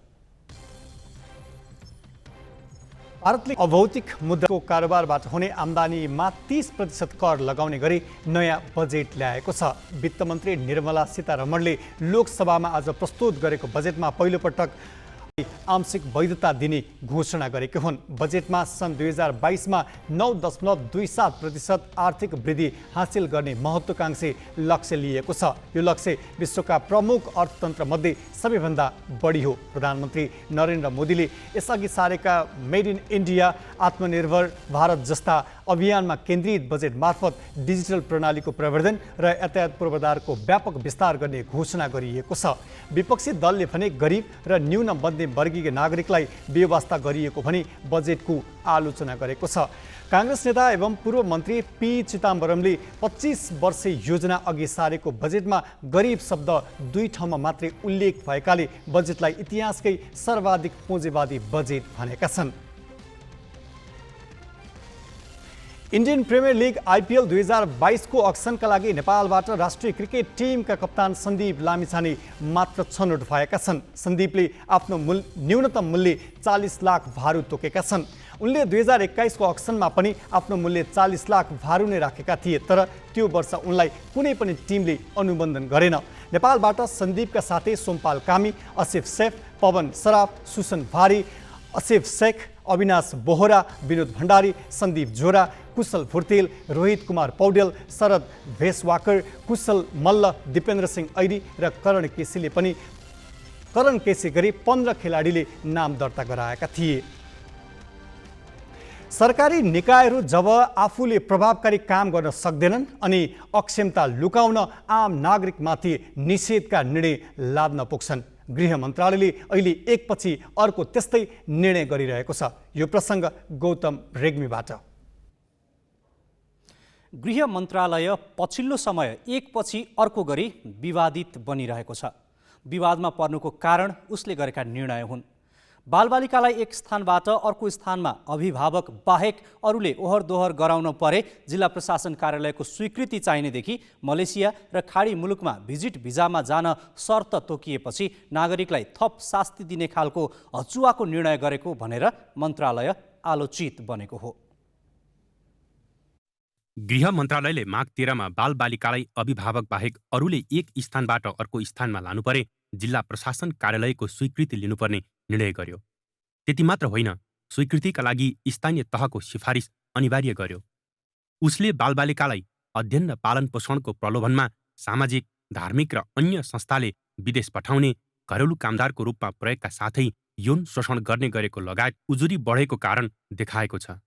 भारतले अभौतिक मुद्राको कारोबारबाट हुने आम्दानीमा 30% कर लगाउने गरी नयाँ बजेट ल्याएको छ। वित्त मन्त्री निर्मला सीतारमणले लोकसभामा आज प्रस्तुत गरेको बजेटमा पहिलोपटक आंशिक वैधता दिने घोषणा गरेकी हुन्। बजेटमा सन् 2022मा 9.27% आर्थिक वृद्धि हासिल गर्ने महत्त्वाकांक्षी लक्ष्य लिएको छ। यो लक्ष्य विश्वका प्रमुख अर्थतन्त्रमध्ये सबैभन्दा बढी हो। प्रधानमन्त्री नरेन्द्र मोदीले यसअघि सारेका मेड इन इन्डिया, आत्मनिर्भर भारत जस्ता अभियानमा केन्द्रित बजेट मार्फत डिजिटल प्रणालीको प्रवर्धन र यातायात पूर्वाधारको व्यापक विस्तार गर्ने घोषणा गरिएको छ। विपक्षी दलले भने गरिब र न्यून मध्यम वर्गीय नागरिकलाई बेवास्ता गरिएको भनी बजेटको आलोचना गरेको छ। काङ्ग्रेस नेता एवं पूर्व मन्त्री पी चिदम्बरमले 25 वर्षे योजना अघि सारेको बजेटमा गरिब शब्द 2 ठाउँमा मात्रै उल्लेख भएकाले बजेटलाई इतिहासकै सर्वाधिक पुँजीवादी बजेट भनेका छन्। इन्डियन प्रिमियर लिग आइपिएल 2022 को अक्सनका लागि नेपालबाट राष्ट्रिय क्रिकेट टिमका कप्तान सन्दीप लामिछाने मात्र छनौट भएका छन्। सन्दीपले आफ्नो न्यूनतम मूल्य 40 लाख भारु तोकेका छन्। उनले 2021 को अक्सनमा पनि आफ्नो मूल्य 40 लाख भारु नै राखेका थिए, तर त्यो वर्ष उनलाई कुनै पनि टिमले अनुबन्धन गरेन। नेपालबाट सन्दीपका साथै सोमपाल कामी, असिफ सेफ, पवन सराफ, सुसन भारी, असिफ शेख, अविनाश बोहरा, विनोद भण्डारी, सन्दीप जोरा, कुशल फुर्तेल, रोहित कुमार पौडेल, शरद भेसवाकर, कुशल मल्ल, दिपेन्द्र सिंह ऐरी र करण केसी गरी 15 खेलाडीले नाम दर्ता गराएका थिए। सरकारी निकायहरू जब आफूले प्रभावकारी काम गर्न सक्दैनन् अनि अक्षमता लुकाउन आम नागरिकमाथि निषेधका निर्णय लाद्न पुग्छन्। गृह मन्त्रालयले अहिले एकपछि अर्को त्यस्तै निर्णय गरिरहेको छ। यो प्रसङ्ग गौतम रेग्मीबाट। गृह मन्त्रालय पछिल्लो समय एकपछि अर्को गरी विवादित बनिरहेको छ। विवादमा पर्नुको कारण उसले गरेका निर्णय हुन्। बालबालिकालाई एक स्थानबाट अर्को स्थानमा अभिभावक बाहेक अरूले ओहर दोहर गराउन परे जिल्ला प्रशासन कार्यालयको स्वीकृति चाहिनेदेखि मलेसिया र खाडी मुलुकमा भिजिट भिजामा जान शर्त तोकिएपछि नागरिकलाई थप शास्ति दिने खालको हचुवाको निर्णय गरेको भनेर मन्त्रालय आलोचित बनेको हो। गृह मन्त्रालयले माघ 13मा बालबालिकालाई अभिभावक बाहेक अरूले एक स्थानबाट अर्को स्थानमा लानु परे जिल्ला प्रशासन कार्यालयको स्वीकृति लिनुपर्ने निर्णय गर्यो। त्यति मात्र होइन, स्वीकृतिका लागि स्थानीय तहको सिफारिस अनिवार्य गर्यो। उसले बालबालिकालाई अध्ययन र पालन पोषणको प्रलोभनमा सामाजिक, धार्मिक र अन्य संस्थाले विदेश पठाउने, घरेलु कामदारको रूपमा प्रयोगका साथै यौन शोषण गर्ने गरेको लगायत उजुरी बढेको कारण देखाएको छ।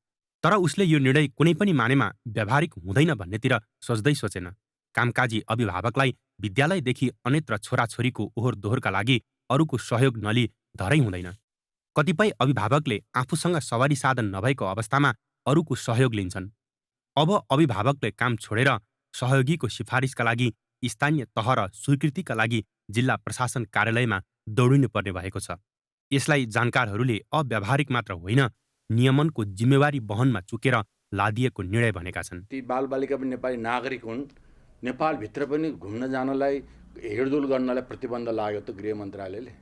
तर उसले यो निर्णय कुनै पनि मानेमा व्यावहारिक हुँदैन भन्नेतिर सोच्दै सोचेन। कामकाजी अभिभावकलाई विद्यालयदेखि अन्यत्र छोराछोरीको ओहोर दोहोरका लागि अरूको सहयोग नलिई धरै हुँदैन। कतिपय अभिभावकले आफूसँग सवारी साधन नभएको अवस्थामा अरूको सहयोग लिन्छन्। अब अभिभावकले काम छोडेर सहयोगीको सिफारिसका लागि स्थानीय तह र स्वीकृतिका लागि जिल्ला प्रशासन कार्यालयमा दौडिनु पर्ने भएको छ। यसलाई जानकारहरूले अव्यावहारिक मात्र होइन, नियमनको जिम्मेवारी वहनमा चुकेर लादिएको निर्णय भनेका छन्। ती बालबालिका पनि नेपाली नागरिक हुन्। नेपालभित्र पनि घुम्न जानलाई, हिँडडुल गर्नलाई प्रतिबन्ध लाग्यो त गृह मन्त्रालयले।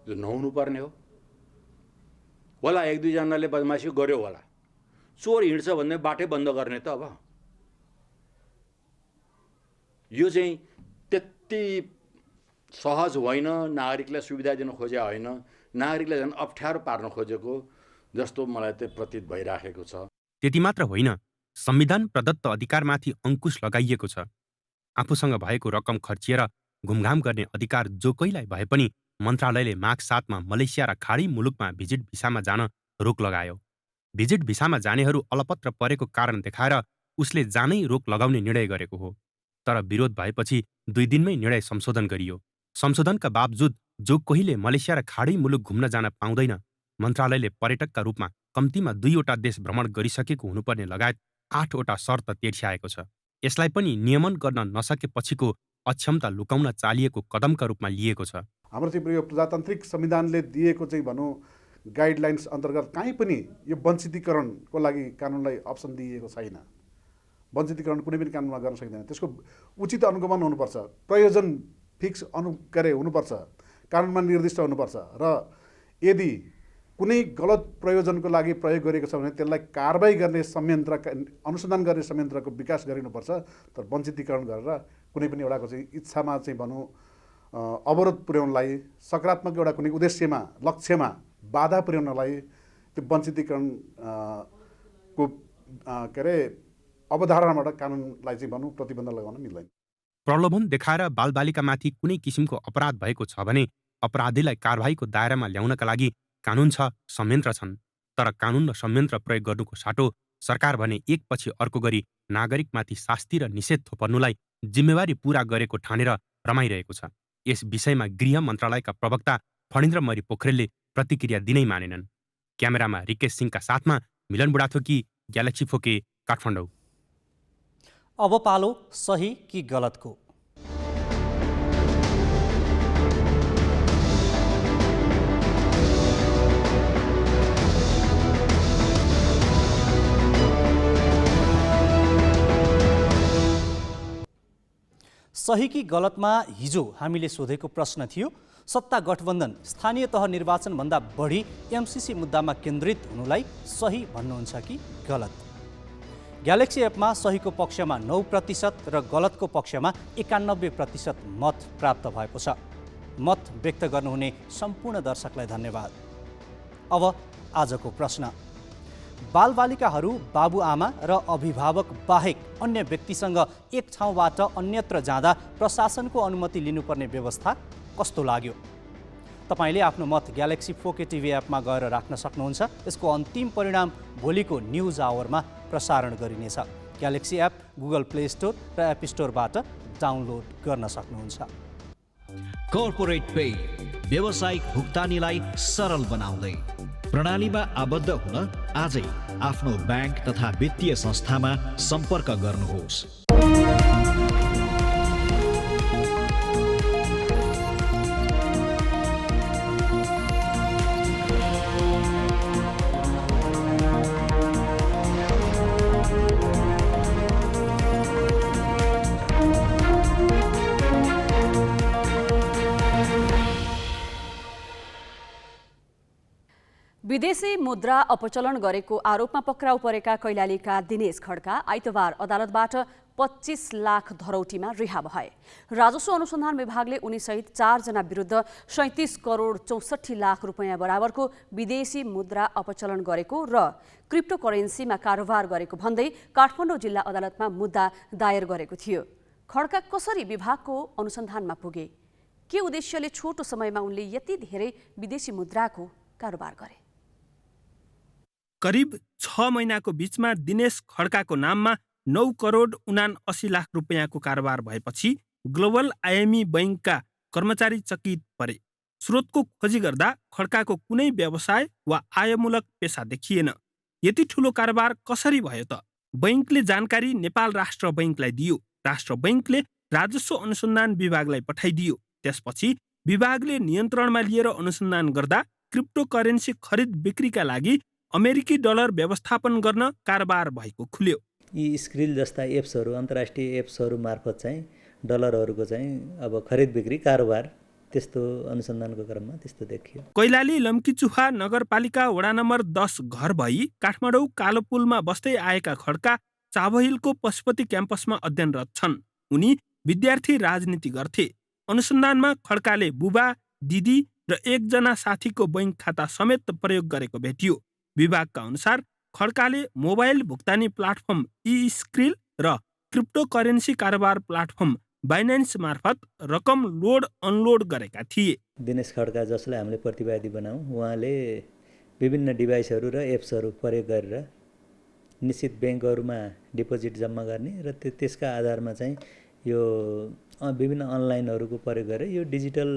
यो नहुनुपर्ने हो होला। एक दुईजनाले बदमासी गर्यो होला, चोर हिँड्छ भन्ने बाटै बन्द गर्ने त। अब यो चाहिँ त्यति सहज होइन। नागरिकलाई सुविधा दिन खोजे होइन, नागरिकलाई झन् अप्ठ्यारो पार्न खोजेको जस्तो मलाई चाहिँ प्रतीत भइराखेको छ। त्यति मात्र होइन, संविधान प्रदत्त अधिकारमाथि अंकुश लगाइएको छ। आफूसँग भएको रकम खर्चिएर घुमघाम गर्ने अधिकार जो कोहीलाई भए पनि मन्त्रालयले माघ 7मा मलेसिया र खाडी मुलुकमा भिजिट भिसामा जान रोक लगायो। भिजिट भिसामा जानेहरू अलपत्र परेको कारण देखाएर उसले जानै रोक लगाउने निर्णय गरेको हो। तर विरोध भएपछि 2 दिनमै निर्णय संशोधन गरियो। संशोधनका बावजुद जो कोहीले मलेसिया र खाडी मुलुक घुम्न जान पाउँदैन। मन्त्रालयले पर्यटकका रूपमा कम्तीमा 2वटा देश भ्रमण गरिसकेको हुनुपर्ने लगायत 8वटा शर्त तेर्स्याएको छ। यसलाई पनि नियमन गर्न नसकेपछिको अक्षमता लुकाउन चालिएको कदमका रूपमा लिएको छ। हाम्रो चाहिँ यो प्रजातान्त्रिक संविधानले दिएको चाहिँ भनौँ गाइडलाइन्स अन्तर्गत कहीँ पनि यो वञ्चितीकरणको लागि कानुनलाई अप्सन दिइएको छैन। वञ्चितीकरण कुनै पनि कानुनमा गर्न सकिँदैन। त्यसको उचित अनुगमन हुनुपर्छ, प्रयोजन फिक्स हुनुपर्छ, कानुनमा निर्दिष्ट हुनुपर्छ र यदि कुनै गलत प्रयोजनको लागि प्रयोग गरेको छ भने त्यसलाई कारबाही गर्ने संयन्त्र, अनुसन्धान गर्ने संयन्त्रको विकास गरिनुपर्छ। तर वञ्चितीकरण गरेर कुनै पनि एउटाको चाहिँ इच्छामा चाहिँ भनौँ अवरोध पुर्याउनलाई, सकारात्मक एउटा कुनै उद्देश्यमा, लक्ष्यमा बाधा पुर्याउनलाई त्यो वञ्चितीकरण को के अरे अवधारणाबाट कानुनलाई चाहिँ भनौँ प्रतिबन्ध लगाउन मिल्दैन। प्रलोभन देखाएर बालबालिकामाथि कुनै किसिमको अपराध भएको छ भने अपराधीलाई कारबाहीको दायरामा ल्याउनका लागि कानुन छ, संयन्त्र छन्। तर कानुन र संयन्त्र प्रयोग गर्नुको साटो सरकार भने एकपछि अर्को गरी नागरिकमाथि शास्ति र निषेध थोपर्नुलाई जिम्मेवारी पूरा गरेको ठानेर रमाइरहेको छ। यस विषयमा गृह मन्त्रालयका प्रवक्ता फणीन्द्र मरी पोखरेलले प्रतिक्रिया दिनै मानेनन्। क्यामेरामा रिकेश सिंहका साथमा मिलन बुढाथोकी, ग्यालेक्सी फोके, काठमाडौँ। अब पालो सही कि गलतको। सही कि गलतमा हिजो हामीले सोधेको प्रश्न थियो, सत्ता गठबन्धन स्थानीय तह निर्वाचनभन्दा बढी एमसीसी मुद्दामा केन्द्रित हुनुलाई सही भन्नुहुन्छ कि गलत? ग्यालेक्सी एपमा सहीको पक्षमा 9% र गलतको पक्षमा 91% मत प्राप्त भएको छ। मत व्यक्त गर्नुहुने सम्पूर्ण दर्शकलाई धन्यवाद। अब आजको प्रश्न, बालबालिकाहरू बाबुआमा र अभिभावक बाहेक अन्य व्यक्तिसँग एक ठाउँबाट अन्यत्र जाँदा प्रशासनको अनुमति लिनुपर्ने व्यवस्था कस्तो लाग्यो? तपाईले आफ्नो मत ग्यालेक्सी 4K TV एपमा गएर राख्न सक्नुहुन्छ। यसको अन्तिम परिणाम भोलिको न्युज आवरमा प्रसारण गरिनेछ। Galaxy app Google play store र एप स्टोरबाट डाउनलोड गर्न सक्नुहुन्छ। कर्पोरेट पे व्यावसायिक भुक्तानीलाई सरल बनाउँदै प्रणालीमा आबद्ध हुन आजै आफ्नो ब्याङ्क तथा वित्तीय संस्थामा सम्पर्क गर्नुहोस्। विदेशी मुद्रा अपचलन गरेको आरोपमा पक्राउ परेका कैलालीका दिनेश खड्का आइतबार अदालतबाट 25 लाख धरौटीमा रिहा भए। राजस्व अनुसन्धान विभागले उनीसहित 4 जना विरुद्ध 37 करोड 64 लाख रुपैयाँ बराबरको विदेशी मुद्रा अपचलन गरेको र क्रिप्टोकरेन्सीमा कारोबार गरेको भन्दै काठमाडौँ जिल्ला अदालतमा मुद्दा दायर गरेको थियो। खड्का कसरी विभागको अनुसन्धानमा पुगे? के उद्देश्यले छोटो समयमा उनले यति धेरै विदेशी मुद्राको कारोबार गरे? करिब 6 महिनाको बीचमा दिनेश खड्काको नाममा 9 करोड 79 लाख रुपैयाँको कारोबार भएपछि ग्लोबल आइएमई बैंकका कर्मचारी चकित परे। स्रोतको खोजी गर्दा खड्काको कुनै व्यवसाय वा आयमूलक पेशा देखिएन। यति ठूलो कारोबार कसरी भयो त? बैंकले जानकारी नेपाल राष्ट्र बैंकलाई दियो। राष्ट्र बैंकले राजस्व अनुसन्धान विभागलाई पठाइदियो। त्यसपछि विभागले नियन्त्रणमा लिएर अनुसन्धान गर्दा क्रिप्टोकरेन्सी खरिद बिक्रीका लागि अमेरिकी डलर व्यवस्थापन गर्न कारोबार भएको खुल्यो। यी स्क्रिल जस्ता एप्सहरू, अन्तर्राष्ट्रिय एप्सहरू मार्फत चाहिँ डलरहरूको चाहिँ अब खरिद बिक्री कारोबार त्यस्तो अनुसन्धानको क्रममा त्यस्तो देखियो। कैलाली लम्कीचुहा नगरपालिका वडा नम्बर 10 घर भई काठमाडौँ कालोपुलमा बस्दै आएका खड्का चाबहिलको पशुपति क्याम्पसमा अध्ययनरत छन्। उनी विद्यार्थी राजनीति गर्थे। अनुसन्धानमा खड्काले बुबा, दिदी र 1 जना साथीको बैंक खाता समेत प्रयोग गरेको भेटियो। विभागका अनुसार खड्काले मोबाइल भुक्तानी प्लाटफर्म ई-स्क्रिल र क्रिप्टोकरेन्सी कारोबार प्लाटफर्म बाइनेन्स मार्फत रकम लोड अनलोड गरेका थिए। दिनेश खड्का जसलाई हामीले प्रतिवादी बनाऊ, उहाँले विभिन्न डिभाइसहरू र एप्सहरू प्रयोग गरेर निश्चित ब्याङ्कहरूमा डिपोजिट जम्मा गर्ने र त्यसका आधारमा चाहिँ यो विभिन्न अनलाइनहरूको प्रयोग गरेर यो डिजिटल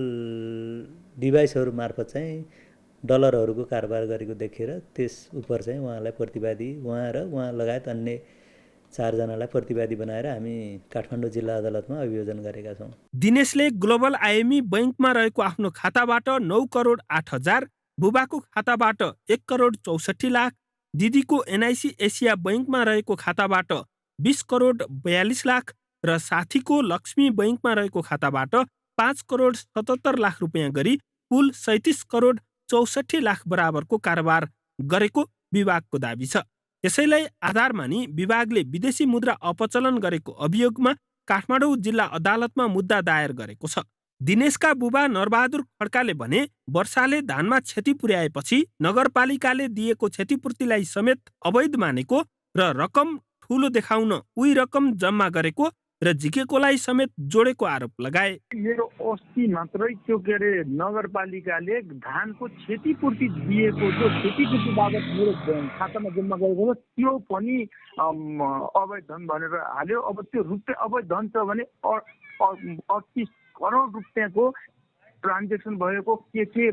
डिभाइसहरू मार्फत चाहिँ डलरहरूको कारोबार गरेको देखेर त्यस उपर चाहिँ उहाँलाई प्रतिवादी, उहाँ र उहाँ लगायत अन्य 4 जनालाई प्रतिवादी बनाएर हामी काठमाडौँ जिल्ला अदालतमा अभियोजन गरेका छौँ। दिनेशले ग्लोबल आइएमई बैंकमा रहेको आफ्नो खाताबाट 9 करोड 8 हजार, बुबाको खाताबाट 1 करोड 64 लाख, दिदीको एनआइसी एसिया बैंकमा रहेको खाताबाट 20 करोड 42 लाख र साथीको लक्ष्मी बैंकमा रहेको खाताबाट 5 करोड 77 लाख रुपैयाँ गरी कुल 37 करोड 64 लाख बराबरको कारोबार गरेको विभागको दाबी छ। यसैलाई आधार मानी विभागले विदेशी मुद्रा अपचलन गरेको अभियोगमा काठमाडौँ जिल्ला अदालतमा मुद्दा दायर गरेको छ। दिनेशका बुबा नरबहादुर खड्काले भने वर्षाले धानमा क्षति पुर्याएपछि नगरपालिकाले दिएको क्षतिपूर्तिलाई समेत अवैध मानेको र रकम ठूलो देखाउन उही रकम जम्मा गरेको र झिकेकोलाई समेत जोडेको आरोप लगाए। मेरो अस्ति मात्रै त्यो के अरे नगरपालिकाले धानको क्षतिपूर्ति दिएको जो क्षतिपूर्ति बाबत मेरो खातामा जम्मा गरेको त्यो पनि अवैध धन भनेर हाल्यो। अब त्यो रुपियाँ अवैध धन छ भने 38 करोड रुपियाँको ट्रान्जेक्सन भएको के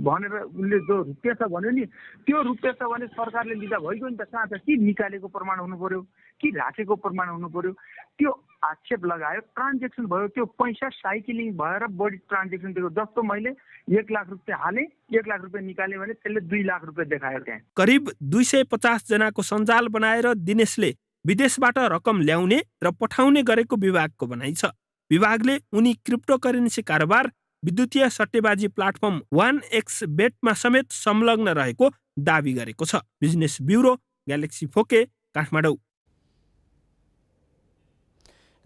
भनेर उसले जो रुपियाँ छ भन्यो नि, त्यो रुपियाँ छ भने सरकारले लिँदा भइगयो नि त। कहाँ छ? कि निकालेको प्रमाण हुनु पर्यो कि राखेको प्रमाण हुनु पर्यो। त्यो आक्षेप लगायो, ट्रान्जेक्सन भयो, त्यो पैसा साइक्लिङ भएर बढी ट्रान्जेक्सन दिएको। जस्तो मैले 1 लाख रुपियाँ हालेँ, 1 लाख रुपियाँ निकालेँ भने त्यसले 2 लाख रुपियाँ देखायो। त्यहाँ करिब 250 जनाको सञ्जाल बनाएर दिनेशले विदेशबाट रकम ल्याउने र पठाउने गरेको विभागको भनाइ छ। विभागले उनी क्रिप्टोकरेन्सी कारोबार, विद्युतीय सट्टेबाजी प्लाटफर्म 1xbet समेत संलग्न रहेको दावी गरेको छ। बिजनेस ब्युरो, ग्यालेक्सी फोके, काठमाडौँ।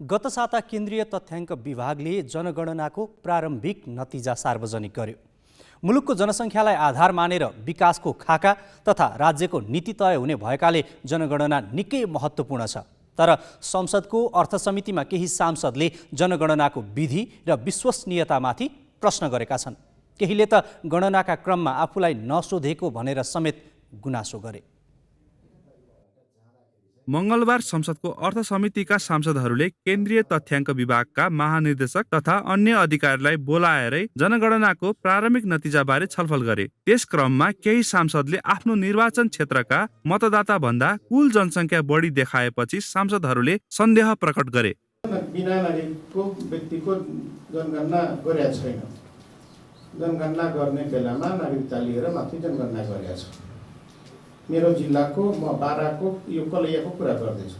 गत साता केन्द्रीय तथ्याङ्क विभागले जनगणनाको प्रारम्भिक नतिजा सार्वजनिक गर्यो। मुलुकको जनसङ्ख्यालाई आधार मानेर विकासको खाका तथा राज्यको नीति तय हुने भएकाले जनगणना निकै महत्त्वपूर्ण छ। तर संसदको अर्थ समितिमा केही सांसदले जनगणनाको विधि र विश्वसनीयतामाथि प्रश्न गरेका छन्। केहीले त गणनाका क्रममा आफूलाई नसोधेको भनेर समेत गुनासो गरे। मंगलबार संसदको अर्थ समितिका सांसदहरूले केन्द्रीय तथ्याङ्क विभागका महानिर्देशक तथा अन्य अधिकारीलाई बोलाएरै जनगणनाको प्रारम्भिक नतिजाबारे छलफल गरे। त्यस क्रममा केही सांसदले आफ्नो निर्वाचन क्षेत्रका मतदाता भन्दा कुल जनसङ्ख्या बढी देखाएपछि सांसदहरूले सन्देह प्रकट गरे। बिना नागरिकको व्यक्तिको जनगणना गरेका छैन। जनगणना गर्ने बेलामा नागरिकता लिएर मात्रै जनगणना गरेका छ। मेरो जिल्लाको म बाराको यो कलैयाको कुरा गर्दैछु।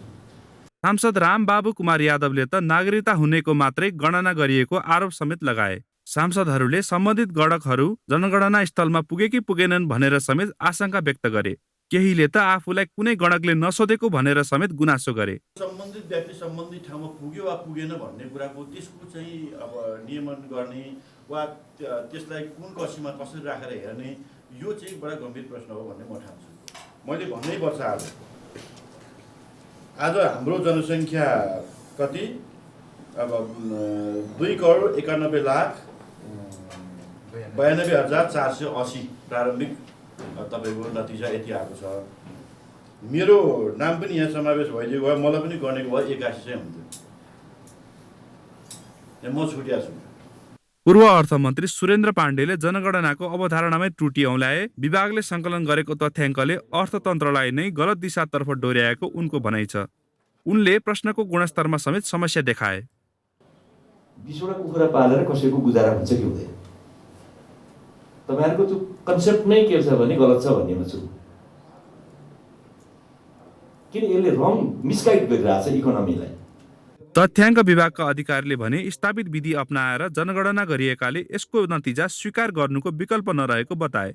सांसद रामबाबु कुमार यादवले त नागरिकता हुनेको मात्रै गणना गरिएको आरोप समेत लगाए। सांसदहरूले सम्बन्धित गणकहरू जनगणना स्थलमा पुगे कि पुगेनन् भनेर समेत आशंका व्यक्त गरे। केहीले त आफूलाई कुनै गणकले नसोधेको भनेर समेत गुनासो गरे। सम्बन्धित व्यक्ति सम्बन्धित ठाउँमा पुग्यो वा पुगेन भन्ने कुराको त्यसको चाहिँ अब नियमन गर्ने वा त्यसलाई कुन कसीमा कसरी राखेर हेर्ने यो चाहिँ बडा गम्भीर प्रश्न हो भन्ने म ठान्छु। मैले भन्नै पर्छ आज हाम्रो जनसङ्ख्या कति अब 2,91,92,480 प्रारम्भिक तपाईँको नतिजा यति आएको छ। मेरो नाम पनि यहाँ समावेश भइदिएको भए मलाई पनि गनेको भए 81 चाहिँ हुन्थ्यो। म छुट्या छु। पूर्व अर्थमन्त्री सुरेन्द्र पाण्डेले जनगणनाको अवधारणामै त्रुटि औँल्याए। विभागले सङ्कलन गरेको तथ्याङ्कले अर्थतन्त्रलाई नै गलत दिशातर्फ डोर्याएको उनको भनाइ छ। उनले प्रश्नको गुणस्तरमा समेत समस्या देखाए। 20वटा कुखुरा पालेर कसैको गुजारा हुन्छ कि हुँदैन? तपाईहरुको त्यो कन्सेप्ट नै के छ भने गलत छ भन्नेमा छु। किन यसले रङ मिसगाइड गरिरहेछ इकोनोमीलाई। तथ्याङ्क विभागका अधिकारीले भने स्थापित विधि अपनाएर जनगणना गरिएकाले यसको नतिजा स्वीकार गर्नुको विकल्प नरहेको बताए।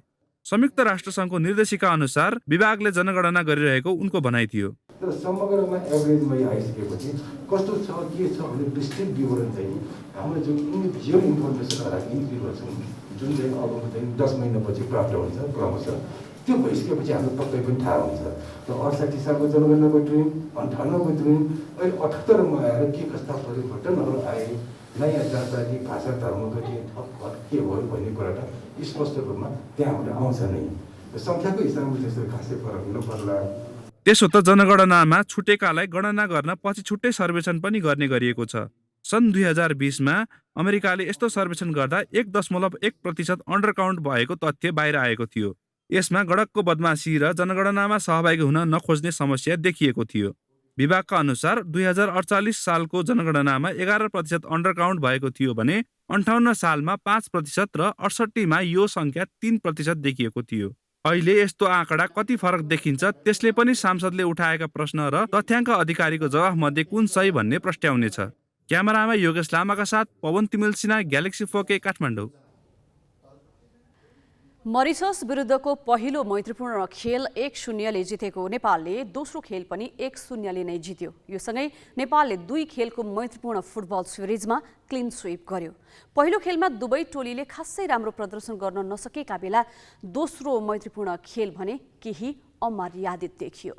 संयुक्त राष्ट्रसङ्घको निर्देशिका अनुसार विभागले जनगणना गरिरहेको उनको भनाइ थियो। तर समग्रमा एभरेजमा आइसकेपछि कस्तो छ के छ भन्ने विस्तृत विवरण चाहिँ हाम्रो जुन इन्डिभिजुअल इन्फर्मेसनहरू इन्क्लुड छौँ जुन चाहिँ अब चाहिँ 10 महिनापछि प्राप्त हुन्छ क्रमशः त्यो भइसकेपछि हाम्रो पक्कै पनि थाहा हुन्छ। त 68 सालको जनगणनाको ट्रेन 98को ट्रेन अहिले 78मा आएर के कस्ता परिवर्तनहरू आए नयाँ जातजाति भाषा धर्मगति थप के भयो भन्ने कुरा त स्पष्ट रूपमा त्यहाँबाट आउँछ नै। सङ्ख्याको हिसाबमा त्यस्तो खासै फरक नपर्ला। त्यसो त जनगणनामा छुटेकालाई गणना गर्न पछि छुट्टै सर्वेक्षण पनि गर्ने गरिएको छ। सन् 2020मा अमेरिकाले यस्तो सर्वेक्षण गर्दा 1.1% अन्डरकाउन्ट भएको तथ्य बाहिर आएको थियो। यसमा गणकको बदमासी र जनगणनामा सहभागी हुन नखोज्ने समस्या देखिएको थियो। विभागका अनुसार 2048 सालको जनगणनामा 11% अन्डरकाउन्ट भएको थियो भने 58 सालमा 5% र 68मा यो सङ्ख्या 3% देखिएको थियो। अहिले यस्तो आँकडा कति फरक देखिन्छ त्यसले पनि सांसदले उठाएका प्रश्न र तथ्याङ्क अधिकारीको जवाफ मध्ये कुन सही भन्ने प्रश्नाउनेछ। क्यामेरामा योगेश लामाका साथ पवन तिमिल सिन्हा, ग्यालेक्सी 4K, काठमाडौँ। मरिसस विरुद्धको पहिलो मैत्रीपूर्ण खेल 1-0ले जितेको नेपालले दोस्रो खेल पनि 1-0ले नै जित्यो। यो सँगै नेपालले 2 खेलको मैत्रीपूर्ण फुटबल सिरिजमा क्लिन स्वीप गर्यो। पहिलो खेलमा दुवै टोलीले खासै राम्रो प्रदर्शन गर्न नसकेका बेला दोस्रो मैत्रीपूर्ण खेल भने केही अमर्यादित देखियो।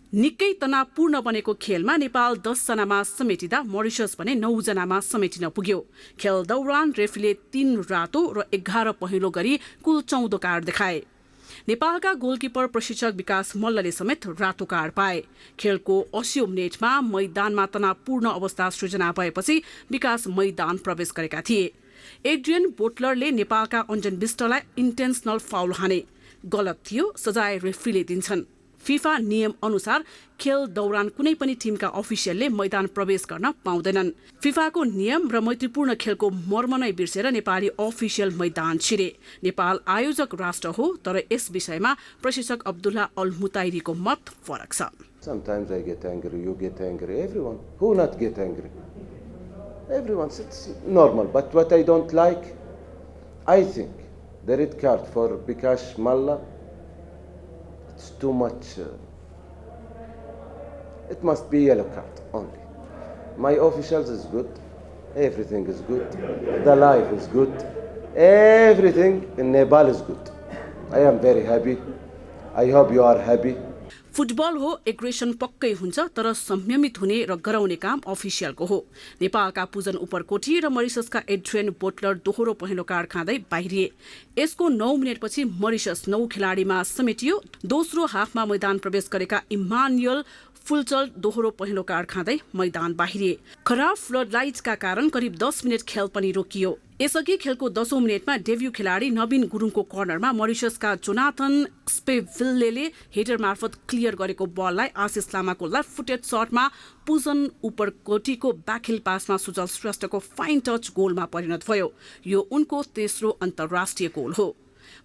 निकै तनावपूर्ण बनेको खेलमा नेपाल 10 जनामा समेटिँदा मरिसस भने 9 जनामा समेटिन पुग्यो। खेल दौरान रेफ्रीले 3 रातो र 11 पहेँलो गरी कुल 14 कार्ड देखाए। नेपालका गोलकिपर प्रशिक्षक विकास मल्लले समेत रातो कार्ड पाए। खेलको 80औं मिनेटमा मैदानमा तनावपूर्ण अवस्था सृजना भएपछि विकास मैदान प्रवेश गरेका थिए। एड्रियन बोटलरले नेपालका अन्जन विष्टलाई इन्टेन्सनल फाउल हाने। गलत थियो, सजाय रेफ्रीले दिन्छन्। फिफा नियम अनुसार खेल दौरान कुनै पनि टिमका अफिसियलले मैदान प्रवेश गर्न पाउँदैनन्। फिफाको नियम र मैत्रीपूर्ण खेलको मर्म नै बिर्सेर नेपाली अफिसियल मैदान छिरे। नेपाल आयोजक राष्ट्र हो, तर यस विषयमा प्रशिक्षक अब्दुल्ला अल मुताइरीको मत फरक छ। Sometimes I get angry, you get angry, everyone. Who not get angry? Everyone, it's normal. But what I don't like, I think the red card for Bikash Malla, it's too much. It must be yellow card only. My officials is good. Everything is good. The life is good. Everything in Nepal is good. I am very happy. I hope you are happy. Football हो, aggression पक्कै हुन्छ, तर संयमित हुने र गराउने काम अफिसियलको हो। नेपालका पूजन उपरकोटी र मरिससका एड्रियन बोटलर दोहोरो पहेँलो कार्ड खाँदै बाहिरिए। यसको 9 मिनेटपछि मरिसस 9 खेलाडीमा समेटियो। दोस्रो हाफमा मैदान प्रवेश गरेका इमानुएल फुलचल दोहोरो पहेँलो कार्ड खाँदै मैदान बाहिरिए। खराब फ्लड लाइट्सका कारण करिब 10 मिनेट खेल पनि रोकियो। यसअघि खेलको 10औं मिनेटमा डेब्यू खेलाडी नवीन गुरुङको कर्नरमा मरिससका जोनाथन स्पेभिल्लेले हेडर मार्फत क्लियर गरेको बललाई आशिष लामाको लेफ्ट फुटेड शटमा पूजन उपरकोटीको ब्याकहिल पासमा सुजल श्रेष्ठको फाइन टच गोलमा परिणत भयो। यो उनको तेस्रो अन्तर्राष्ट्रिय गोल हो।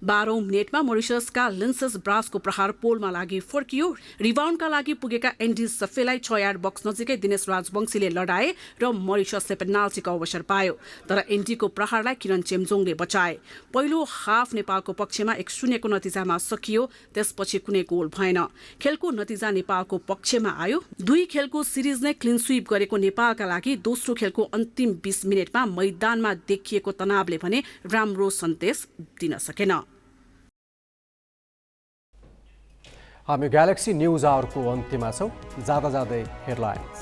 12औं मिनेटमा मोरिससका लिन्सेस ब्रासको प्रहार पोलमा लागि फर्कियो। रिबाउन्डका लागि पुगेका एन्डी सफेलाई 6 यार्ड बक्स नजिकै दिनेश राजवंशीले लडाए र मोरिससले पेनाल्टीको अवसर पायो, तर एन्डीको प्रहारलाई किरण चेम्जोङले बचाए। पहिलो हाफ नेपालको पक्षमा 1-0 को नतिजामा सकियो, त्यसपछि कुनै गोल भएन। खेलको नतिजा नेपालको पक्षमा आयो। 2 खेलको सिरिज नै क्लिन स्वीप गरेको नेपालका लागि दोस्रो खेलको अन्तिम 20 मिनेटमा मैदानमा देखिएको तनावले भने राम्रो सन्देश दिन सकेन। हामी ग्यालेक्सी न्यूज आवरको अन्त्यमा छौँ। जाँदा जाँदै हेडलाइन्स।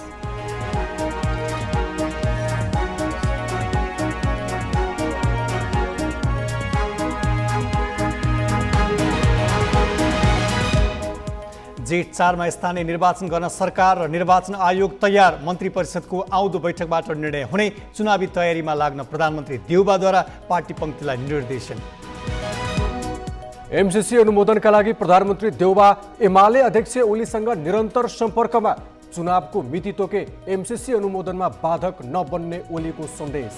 जेठ 4 मा स्थानीय निर्वाचन गर्न सरकार र निर्वाचन आयोग तयार। मन्त्री परिषदको आउँदो बैठकबाट निर्णय हुने। चुनावी तयारीमा लाग्न प्रधानमन्त्री देउबाद्वारा पार्टी पङ्क्तिलाई निर्देशन। एमसीसी अनुमोदनका लागि प्रधानमन्त्री देउबा एमाले अध्यक्ष ओलीसँग निरन्तर सम्पर्कमा। चुनावको मिति तोके एमसीसी अनुमोदनमा बाधक नबन्ने ओलीको सन्देश।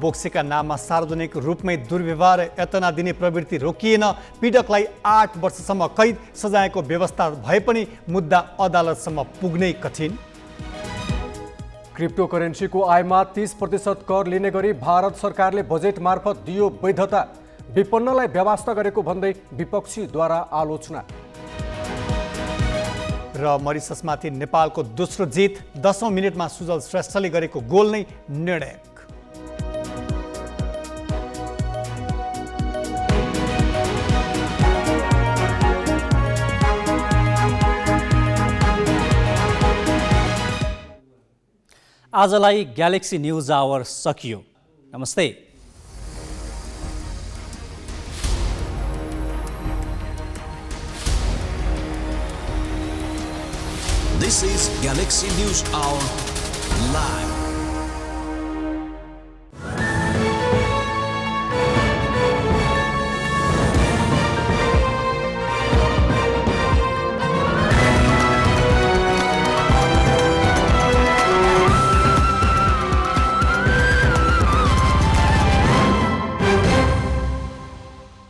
बोक्सीका नाममा सार्वजनिक रूपमै दुर्व्यवहार यातना दिने प्रवृत्ति रोकिएन। पीडकलाई 8 वर्षसम्म कैद सजायको व्यवस्था भए पनि मुद्दा अदालतसम्म पुग्नै कठिन। क्रिप्टो करेन्सीको आयमा 30% कर लिने गरी भारत सरकारले बजेट मार्फत दियो वैधता। विपन्नलाई व्यवस्था गरेको भन्दै विपक्षीद्वारा आलोचना। र मरिससमाथि नेपालको दोस्रो जित। 10औं मिनेटमा सुजल श्रेष्ठले गरेको गोल नै निर्णायक। आजलाई ग्यालेक्सी न्यूज आवर सकियो। नमस्ते। This is Galaxy News Hour Live.